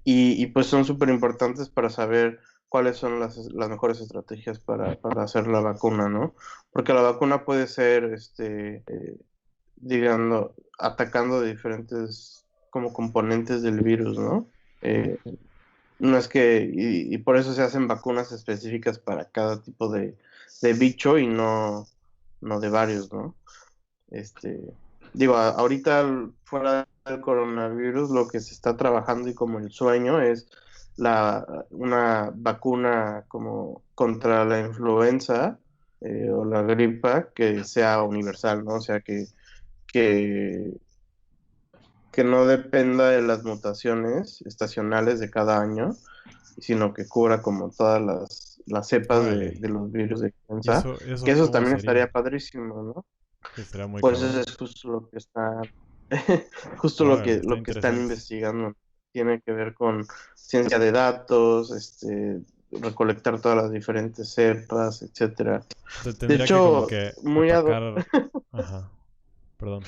y pues son súper importantes para saber cuáles son las mejores estrategias para hacer la vacuna, ¿no? Porque la vacuna puede ser, digamos, atacando de diferentes como componentes del virus, ¿no? Eh, no es que, y por eso se hacen vacunas específicas para cada tipo de bicho y no de varios, ¿no? Digo, ahorita fuera del coronavirus, lo que se está trabajando y como el sueño es una vacuna como contra la influenza o la gripa que sea universal, ¿no? O sea, que, que no dependa de las mutaciones estacionales de cada año, sino que cubra como todas las cepas Órale. de los virus de ¿Y influenza, que eso eso cómo también sería? estaría padrísimo, ¿no? Sí, estaría muy Pues eso cabrón. es justo lo que está, justo Órale, está lo que están interesante. investigando. Tiene que ver con ciencia de datos, recolectar todas las diferentes cepas, etcétera. De Tendría que como hecho, que muy atacar... Ajá, perdón.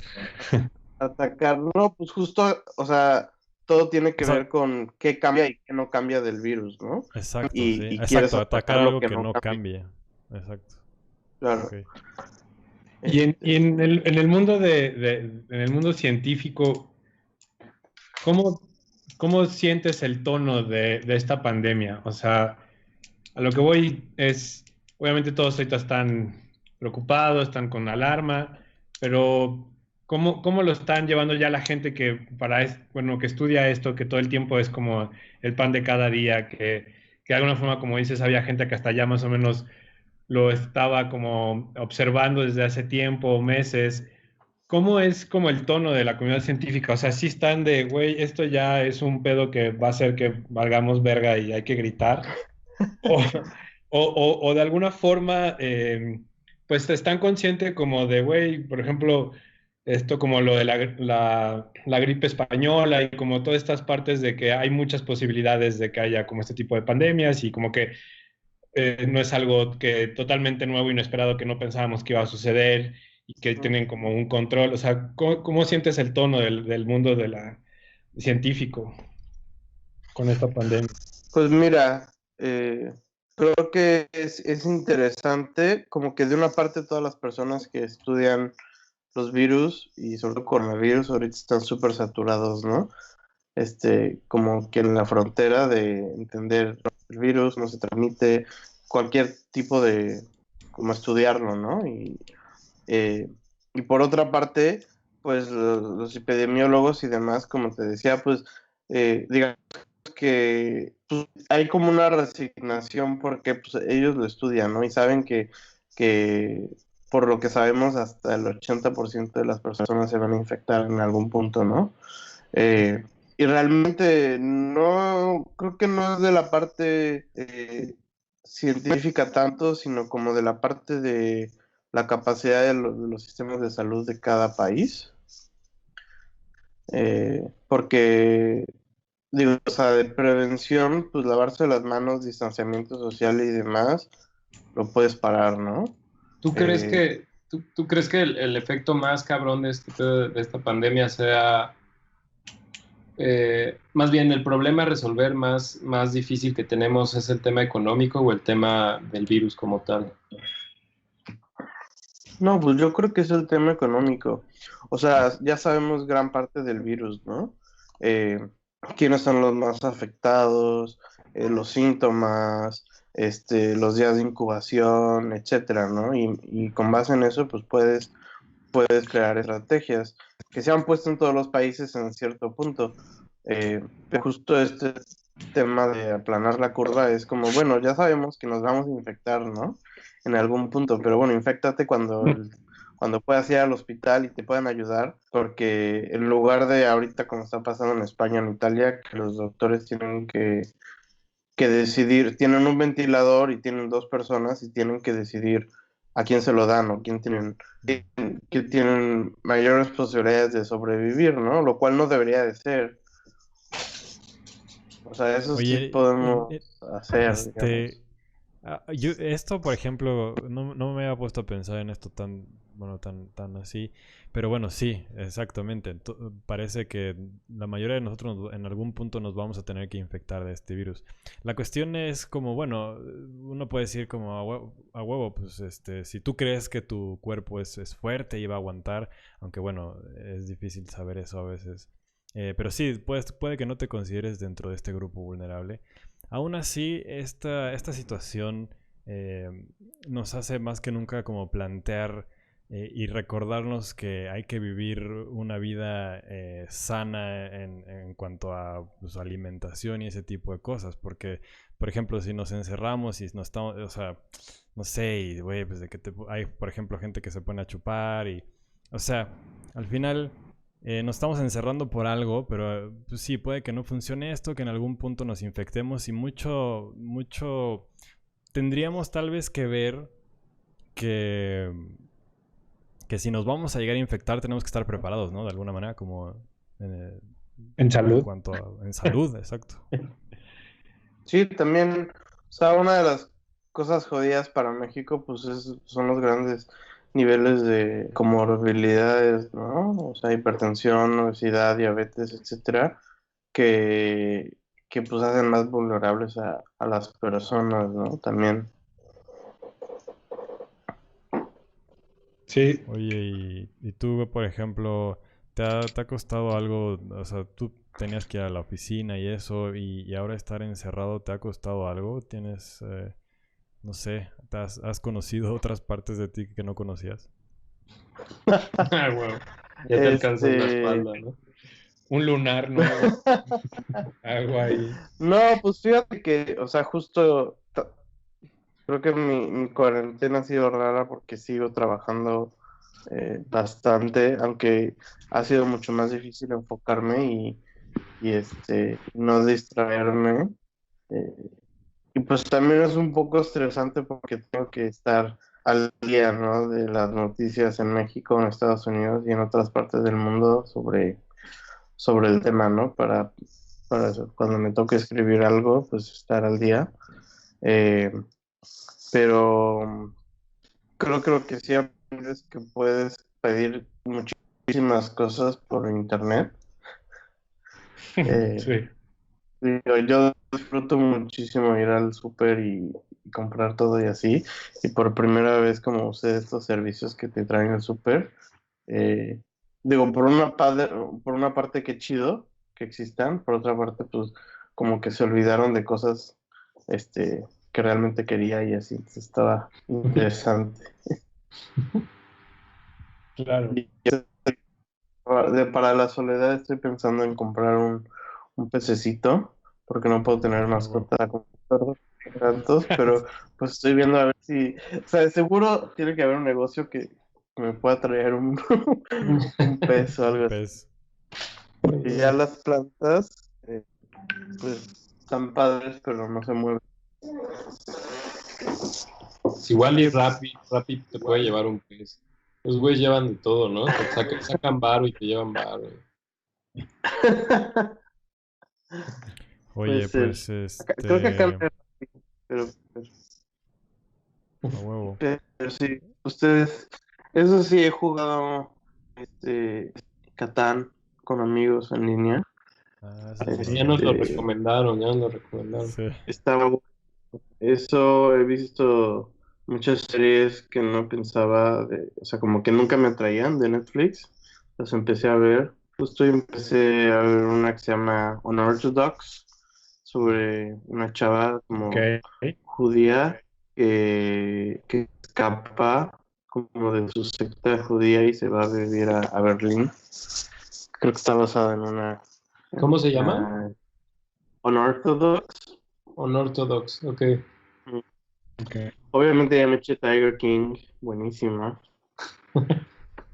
atacar, no, pues justo, o sea, todo tiene O que sea, ver con qué cambia y qué no cambia del virus, ¿no? exacto, sí. Y quieres Exacto, atacar atacar lo algo que que no no cambia, cambie. Exacto. Ok. claro. Y Este, en el mundo en el mundo científico, ¿cómo, cómo sientes el tono de esta pandemia? O sea, a lo que voy es, obviamente todos ahorita están preocupados, están con alarma, pero ¿cómo lo están llevando ya la gente que bueno, que estudia esto, que todo el tiempo es como el pan de cada día, que de alguna forma, como dices, había gente que hasta ya más o menos lo estaba como observando desde hace tiempo, meses? ¿Cómo es como el tono de la comunidad científica? O sea, sí están de, güey, esto ya es un pedo que va a hacer que valgamos verga y hay que gritar. O, o de alguna forma, pues están conscientes como de, güey, por ejemplo, esto como lo de la gripe española y como todas estas partes de que hay muchas posibilidades de que haya como este tipo de pandemias y como que no es algo que totalmente nuevo, inesperado, que no pensábamos que iba a suceder y que tienen como un control. O sea, ¿cómo sientes el tono del mundo de la científico con esta pandemia? pues mira, creo que es interesante, como que de una parte todas las personas que estudian los virus y sobre todo coronavirus ahorita están súper saturados, ¿no? Como que en la frontera de entender el virus, no se transmite, cualquier tipo de, como estudiarlo, ¿no? Eh, y por otra parte, pues los epidemiólogos y demás, como te decía, pues digamos que pues, hay como una resignación porque pues, ellos lo estudian, ¿no? Y saben que por lo que sabemos hasta el 80% de las personas se van a infectar en algún punto, ¿no? Eh, y realmente no, creo que no es de la parte científica tanto, sino como de la parte de la capacidad de los sistemas de salud de cada país. Porque, digo, o sea, de prevención, pues lavarse las manos, distanciamiento social y demás, lo puedes parar, ¿no? ¿Tú crees Eh, tú crees que el efecto más cabrón de, de esta pandemia sea, más bien el problema a resolver más difícil que tenemos es el tema económico o el tema del virus como tal? No, pues yo creo que es el tema económico. O sea, ya sabemos gran parte del virus, ¿no? Eh, quiénes son los más afectados, los síntomas, los días de incubación, etcétera, ¿no? Y con base en eso, pues puedes crear estrategias que se han puesto en todos los países en cierto punto. Pero justo este tema de aplanar la curva es como, bueno, ya sabemos que nos vamos a infectar, ¿no? En algún punto, pero bueno, infectate cuando puedas ir al hospital y te puedan ayudar, porque en lugar de ahorita como está pasando en España, en Italia, que los doctores tienen que decidir, tienen un ventilador y tienen dos personas y tienen que decidir a quién se lo dan o que tienen mayores posibilidades de sobrevivir, ¿no? Lo cual no debería de ser. O sea, eso sí Oye, podemos hacer, digamos. este, esto, por ejemplo, no me había puesto a pensar en esto tan, bueno, tan así, pero bueno, sí, exactamente. Parece que la mayoría de nosotros en algún punto nos vamos a tener que infectar de este virus. La cuestión es como, bueno, uno puede decir como a huevo, pues si tú crees que tu cuerpo es fuerte y va a aguantar, aunque bueno, es difícil saber eso a veces. Pero sí, puede que no te consideres dentro de este grupo vulnerable. Aún así, esta situación eh, nos hace más que nunca como plantear y recordarnos que hay que vivir una vida sana en cuanto a pues, alimentación y ese tipo de cosas. Porque, por ejemplo, si nos encerramos y nos estamos, o sea, no sé, y güey, pues de que hay, por ejemplo, gente que se pone a chupar y, o sea, al final nos estamos encerrando por algo, pero pues sí, puede que no funcione esto, que en algún punto nos infectemos y mucho tendríamos tal vez que ver que, que si nos vamos a llegar a infectar tenemos que estar preparados, ¿no? De alguna manera, como eh, En en salud. cuanto en salud, exacto. Sí, también, o sea, una de las cosas jodidas para México, pues son los grandes niveles de comorbilidades, ¿no? O sea, hipertensión, obesidad, diabetes, etcétera, que, que pues hacen más vulnerables a las personas, ¿no? También. Sí, Oye, y tú, por ejemplo, te ha costado algo? O sea, tú tenías que ir a la oficina y eso, y ahora estar encerrado, ¿te ha costado algo? ¿Tienes, no sé, has conocido otras partes de ti que no conocías? Ah, bueno, ya te alcanza la Este, espalda, ¿no? un lunar nuevo, algo ahí. no, pues fíjate que, o sea, justo creo que mi cuarentena ha sido rara porque sigo trabajando bastante, aunque ha sido mucho más difícil enfocarme y no distraerme. eh, y pues también es un poco estresante porque tengo que estar al día, ¿no? De las noticias en México, en Estados Unidos y en otras partes del mundo sobre el tema, ¿no? Para cuando me toque escribir algo, pues estar al día. Eh, pero creo que sí aprendes que puedes pedir muchísimas cosas por internet. Eh, Sí. yo disfruto muchísimo ir al súper y comprar todo y así. Y por primera vez como usé estos servicios que te traen el súper, eh, digo, por una parte qué chido que existan, por otra parte pues como que se olvidaron de cosas que realmente quería y así. Entonces estaba interesante. Claro. Y para la soledad estoy pensando en comprar un pececito, porque no puedo tener Ah, wow. mascota como perros y gatos, pero pues estoy viendo a ver si, o sea, de seguro tiene que haber un negocio que me pueda traer un pez o Un algo así. pez. Y ya las plantas, pues están padres, pero no se mueven. Es igual y Rappi te puede llevar un pez. Los güeyes llevan de todo, ¿no? Te sacan varo y te llevan varo. Puede Oye, ser. pues Creo que acá no hay, pero, a huevo. pero sí, ustedes, eso sí he jugado Catán con amigos en línea. Ah, ese es Ya nos lo bueno. Este, recomendaron, ya nos lo recomendaron. Sí. estaba bueno. Eso he visto muchas series que no pensaba o sea, como que nunca me atraían de Netflix, las empecé a ver. Justo empecé a ver una que se llama Unorthodox, sobre una chava Ok. como judía que escapa como de su secta judía y se va a vivir a Berlín. Creo que está basada en ¿Cómo se llama? una Unorthodox. Unorthodox, ok. Ok. Obviamente ya me eché Tiger King, buenísima.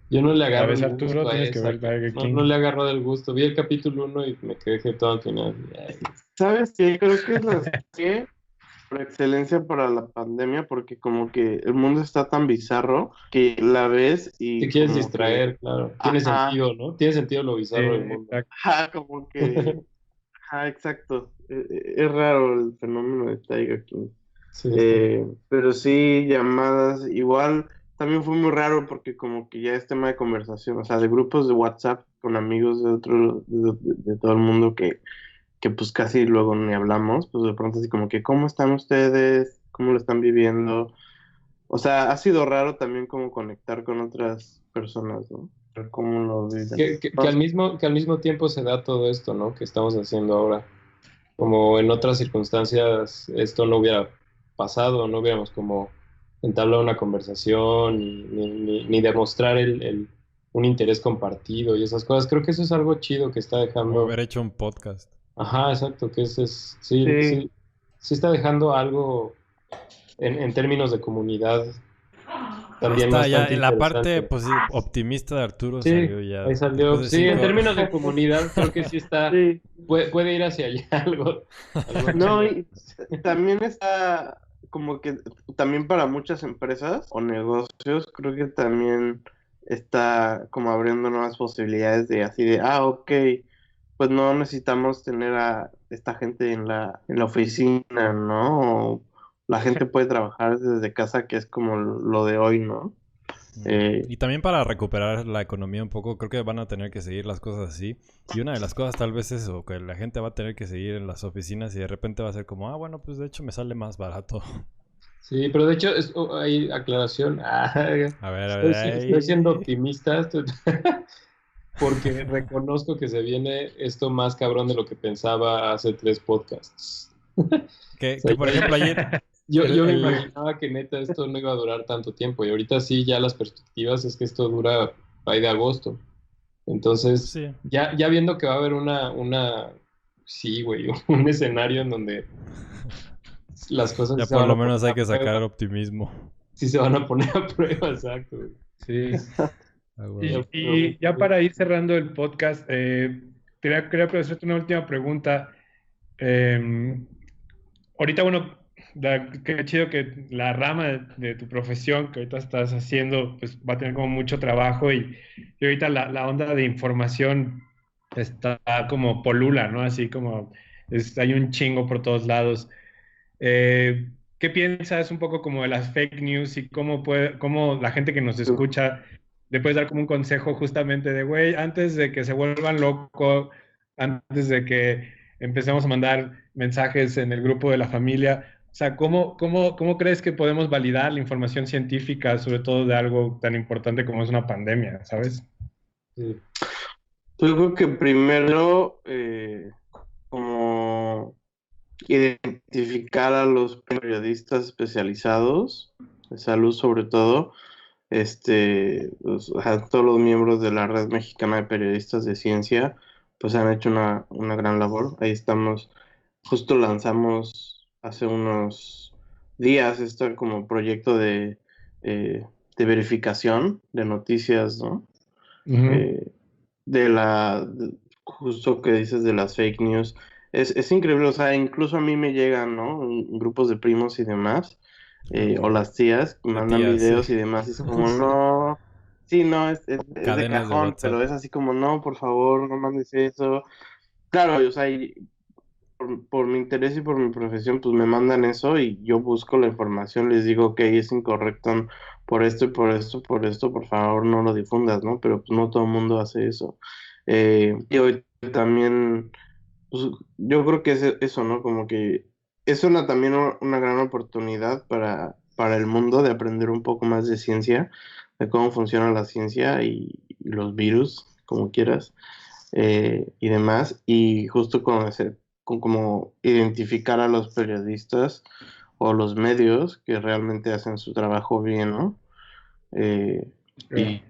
Yo no le ¿Ya agarro ves, el Arturo? gusto a Tienes que esa, ver cabrón. Tiger No King. le agarro el gusto. Vi el capítulo 1 y me quedé todo al final. Ay, ¿Sabes qué? Creo que es la serie por excelencia para la pandemia, porque como que el mundo está tan bizarro que la ves te y quieres como que, distraer, claro. Tiene ajá, sentido, ¿no? Tiene sentido lo Sí, bizarro del mundo. exacto. ajá, como que, ajá, exacto. Es raro el fenómeno de Tiger King. Sí, está. Pero sí, llamadas, igual, también fue muy raro porque como que ya es tema de conversación, o sea, de grupos de WhatsApp con amigos de todo el mundo que pues casi luego ni hablamos, pues de pronto así como que, ¿cómo están ustedes? ¿Cómo lo están viviendo? O sea, ha sido raro también como conectar con otras personas, ¿no? ¿Cómo lo viven? Que al mismo tiempo se da todo esto, ¿no? Que estamos haciendo ahora. Como en otras circunstancias esto no hubiera pasado, no hubiéramos como entablado una conversación ni demostrar un interés compartido y esas cosas. Creo que eso es algo chido que está O dejando. haber hecho un podcast. Ajá, exacto, que sí, Sí, sí, sí está dejando algo en términos de comunidad Ahí también está, ya bastante en la parte interesante. pues, sí, optimista de Arturo Sí, salió ya. ahí Después salió. de Sí, en cinco. términos de comunidad, creo que sí está, sí. puede ir hacia allá algo No, chido. y también está como que también para muchas empresas o negocios, creo que también está como abriendo nuevas posibilidades de así de, ok, pues no necesitamos tener a esta gente en la oficina, ¿no? O la gente puede trabajar desde casa, que es como lo de hoy, ¿no? Eh, Y también para recuperar la economía un poco, creo que van a tener que seguir las cosas así. Y una de las cosas tal vez es eso, que la gente va a tener que seguir en las oficinas y de repente va a ser como, ah, bueno, pues de hecho me sale más barato. Sí, pero de hecho, hay aclaración. A ver, Estoy siendo ahí. optimista porque reconozco que se viene esto más cabrón de lo que pensaba hace 3 podcasts. O sea, Que por ejemplo ayer, yo me el... imaginaba que neta esto no iba a durar tanto tiempo y ahorita sí, ya las perspectivas es que esto dura ahí de agosto. Pues Entonces, sí, ya viendo que va a haber sí, güey, un escenario en donde las cosas sí ya se por van lo a poner menos hay a que sacar prueba, optimismo. sí se van a poner a prueba, exacto, güey. Sí. Ah, Y, huevo. y ya para ir cerrando el podcast, quería hacerte una última pregunta. Eh, Ahorita, bueno, qué chido que la rama de tu profesión que ahorita estás haciendo, pues va a tener como mucho trabajo y ahorita la onda de información está como polula, ¿no? Así como hay un chingo por todos lados. ¿Qué piensas un poco como de las fake news y cómo la gente que nos escucha le puedes dar como un consejo justamente de, güey, antes de que se vuelvan locos, antes de que empecemos a mandar mensajes en el grupo de la familia, o sea, ¿cómo crees que podemos validar la información científica, sobre todo de algo tan importante como es una pandemia, ¿sabes? Sí. yo creo que primero, como identificar a los periodistas especializados, de salud sobre todo, pues, a todos los miembros de la Red Mexicana de Periodistas de Ciencia, pues han hecho una gran labor. Ahí estamos, justo lanzamos hace unos días este como proyecto de verificación de noticias, ¿no? Ujú, Eh, justo que dices de las fake news. Es increíble, o sea, incluso a mí me llegan, ¿no? En grupos de primos y demás, Ah, o huevo. las tías que De mandan tías, sí. videos y demás, y es como, Sí. no, sí, no, es de Cadenas de cajón, WhatsApp. pero es así como, no, por favor, no mandes eso. Claro, o sea, por mi interés y por mi profesión, pues me mandan eso y yo busco la información, les digo, ok, es incorrecto por esto y por esto, por esto, por favor no lo difundas, ¿no? Pero pues no todo el mundo hace eso. Y hoy también, pues yo creo que es eso, ¿no? Como que es también una gran oportunidad para para el mundo, de aprender un poco más de ciencia, de cómo funciona la ciencia y los virus, como quieras, y demás, y justo con como identificar a los periodistas o los medios que realmente hacen su trabajo bien, ¿no? Eh, Claro.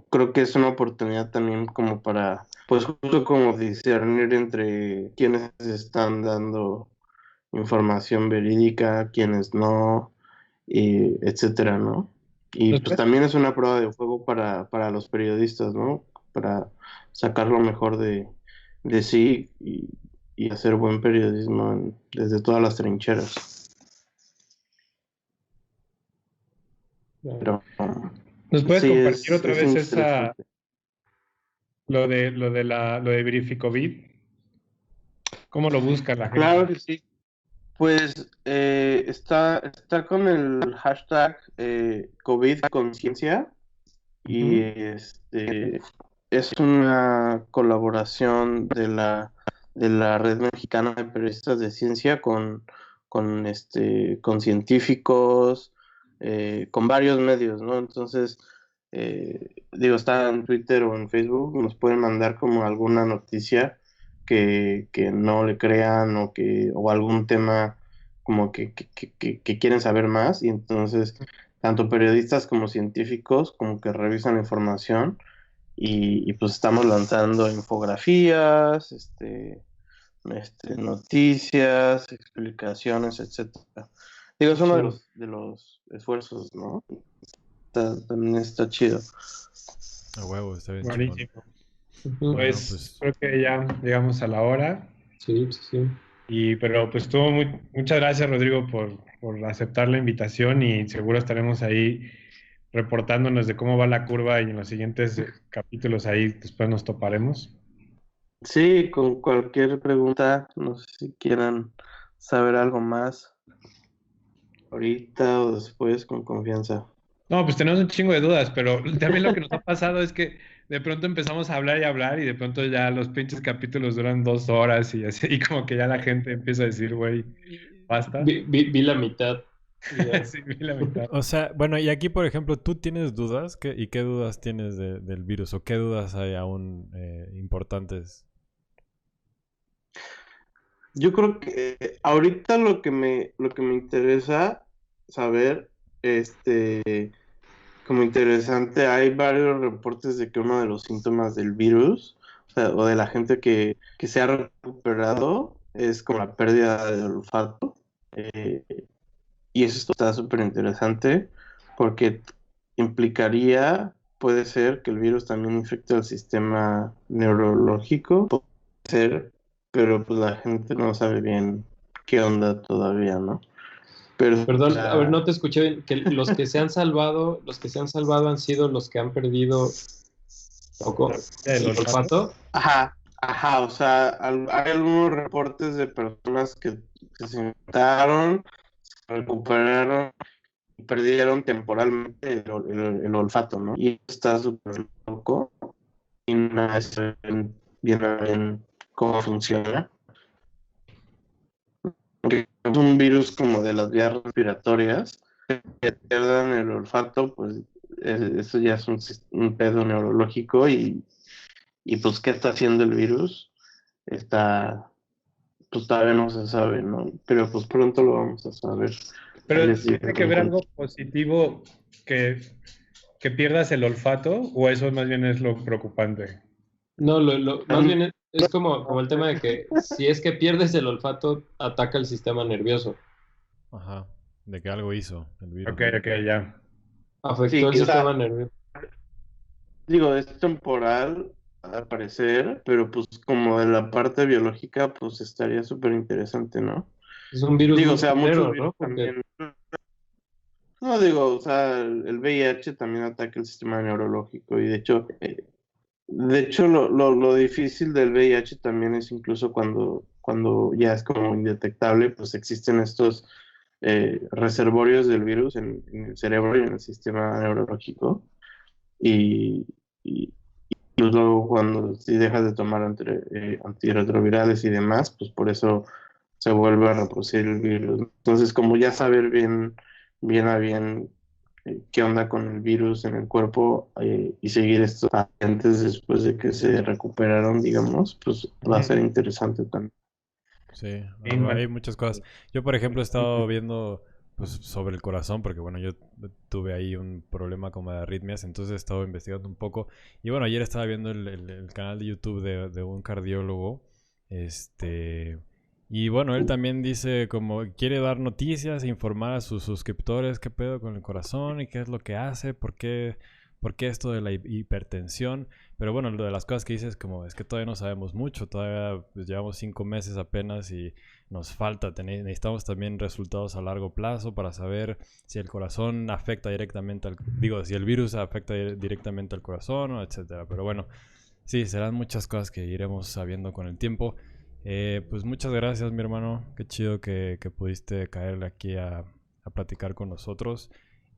creo que es una oportunidad también como para, pues justo como discernir entre quienes están dando información verídica, quienes no, y etcétera, ¿no? Y ¿Nos pues puedes, también es una prueba de fuego para los periodistas, ¿no? Para sacar lo mejor de sí y hacer buen periodismo desde todas las trincheras. Pero nos puedes sí, compartir otra es vez esa, interesante. lo de Verificovid? ¿Cómo lo busca la gente? Claro que sí. Pues está con el hashtag COVID Conciencia y Ujú. es una colaboración de la Red Mexicana de Periodistas de Ciencia con científicos, con varios medios, ¿no? Entonces, digo, está en Twitter o en Facebook, nos pueden mandar como alguna noticia que no le crean o algún tema como que quieren saber más y entonces tanto periodistas como científicos como que revisan la información pues estamos lanzando infografías, noticias, explicaciones, etcétera. Digo, es uno de Chido. de los esfuerzos, ¿no? También está chido. A huevo, está bien chingón. Buenísimo. Ujú. Bueno, Pues pues creo que ya llegamos a la hora. Sí, sí, sí. Pero pues muchas gracias, Rodrigo, por aceptar la invitación y seguro estaremos ahí reportándonos de cómo va la curva y en los siguientes capítulos ahí después nos toparemos. Sí, con cualquier pregunta, no sé si quieran saber algo más ahorita o después, con confianza. No, pues tenemos un chingo de dudas, pero también lo que nos ha pasado es que de pronto empezamos a hablar y hablar y de pronto ya los pinches capítulos duran 2 horas y así, y como que ya la gente empieza a decir, güey, basta. Vi la mitad y ya. Sí, vi la mitad. o sea, bueno, y aquí, por ejemplo, ¿tú tienes dudas? ¿Y qué dudas tienes del virus? ¿O qué dudas hay aún importantes? Yo creo que ahorita lo que me interesa saber, como interesante, hay varios reportes de que uno de los síntomas del virus, o sea, o de la gente que se ha recuperado, es como la pérdida del olfato. Eh, y eso está súper interesante porque implicaría, puede ser que el virus también infecte el sistema neurológico, puede ser, pero pues la gente no sabe bien qué onda todavía, ¿no? Pero Perdón, a ver, la- no te escuché bien. Que los que se han salvado han sido los que han perdido poco La pérdida del el olfato. olfato. ajá, o sea, hay algunos reportes de personas que se infectaron, se recuperaron y perdieron temporalmente olfato, ¿no? Y está súper loco y no saben bien cómo funciona. Porque es un virus como de las vías respiratorias, que pierdan el olfato, pues eso ya es un pedo neurológico y pues qué está haciendo el virus, está, pues todavía no se sabe, ¿no? Pero pues pronto lo vamos a saber. Ahí Pero les digo ¿tiene que en ver cuanto. algo positivo que, que pierdas el olfato o eso más bien es lo preocupante? No, más bien es como el tema de que si es que pierdes el olfato, ataca el sistema nervioso. Ajá, de que algo hizo el Ok, virus. ok, ya. Afectó Sí, el o sea, sistema nervioso. digo, es temporal al parecer, pero pues como de la parte biológica, pues estaría súper interesante, ¿no? Es un virus Digo, o muy sea, muchos culero, virus ¿no? Porque también. No, digo, o sea, el VIH también ataca el sistema neurológico y de hecho lo difícil del VIH también es incluso cuando ya es como indetectable, pues existen estos reservorios del virus en el cerebro y en el sistema neurológico y, y, pues luego cuando si dejas de tomar antirretrovirales y demás, pues por eso se vuelve a reproducir el virus. Entonces, como ya saber bien a bien qué onda con el virus en el cuerpo y seguir estos pacientes después de que se recuperaron, digamos, pues va a ser interesante también. Sí, hay muchas cosas. Yo, por ejemplo, he estado viendo pues, sobre el corazón, porque bueno, yo tuve ahí un problema como de arritmias, entonces he estado investigando un poco. Y bueno, ayer estaba viendo el canal de YouTube de un cardiólogo, y bueno, él también dice como quiere dar noticias, informar a sus suscriptores qué pedo con el corazón y qué es lo que hace, por qué esto de la hipertensión. Pero bueno, lo de las cosas que dices como es que todavía no sabemos mucho, todavía pues, llevamos 5 meses apenas y nos falta, necesitamos también resultados a largo plazo para saber si el corazón afecta directamente si el virus afecta directamente al corazón, o etcétera. Pero bueno, sí, serán muchas cosas que iremos sabiendo con el tiempo. Pues muchas gracias, mi hermano. Qué chido que pudiste caer aquí a platicar con nosotros.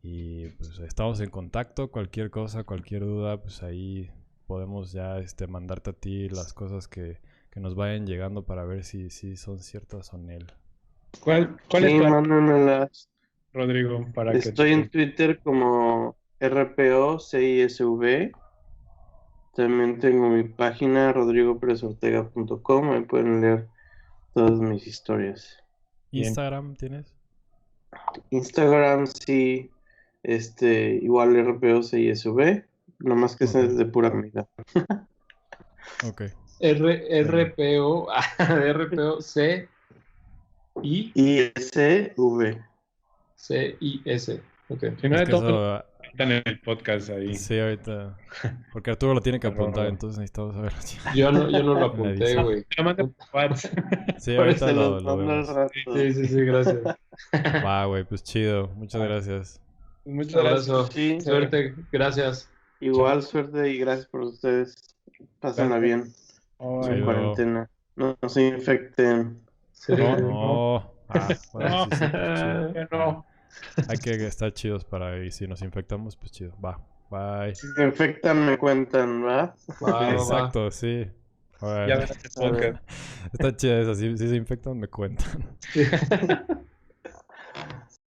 Y pues estamos en contacto. Cualquier cosa, cualquier duda, pues ahí podemos ya mandarte a ti las cosas que nos vayan llegando para ver si son ciertas o no. ¿Cuál Sí, es tu mándamelas. Rodrigo, para que Estoy en Twitter como RPOCISV. También tengo mi página rodrigoperezortega.com. Ahí pueden leer todas mis historias. ¿Instagram tienes? Instagram sí, igual RPOCISV, nomás que ese es de pura amiga. Ok. RPO, RPO ISV. CIS. Ok. Si no, Es de que todos modos, eso, están en el podcast ahí. sí, ahorita. Porque Arturo lo tiene que apuntar, Arroba. entonces necesitamos saberlo. Yo no lo Una apunté, edición. güey. Te lo mando por WhatsApp. Sí, Por ahorita Se lo los mando al vemos. rato. Sí, gracias. Va, güey, pues chido. Muchas gracias. Muchas Un gracias. abrazo. Sí. Suerte. Gracias. Igual suerte y gracias por ustedes. Pásenla bien en Ay, Chido. cuarentena. No se infecten. Sí. No. Bueno, sí, pues chido. ya no. Hay que estar chidos y si nos infectamos, pues chido. Va. Bye. Si se infectan, me cuentan, ¿va? Va. Exacto, sí. Ya Bueno. verás el podcast. Está chido eso. Si se infectan, me cuentan. Sí.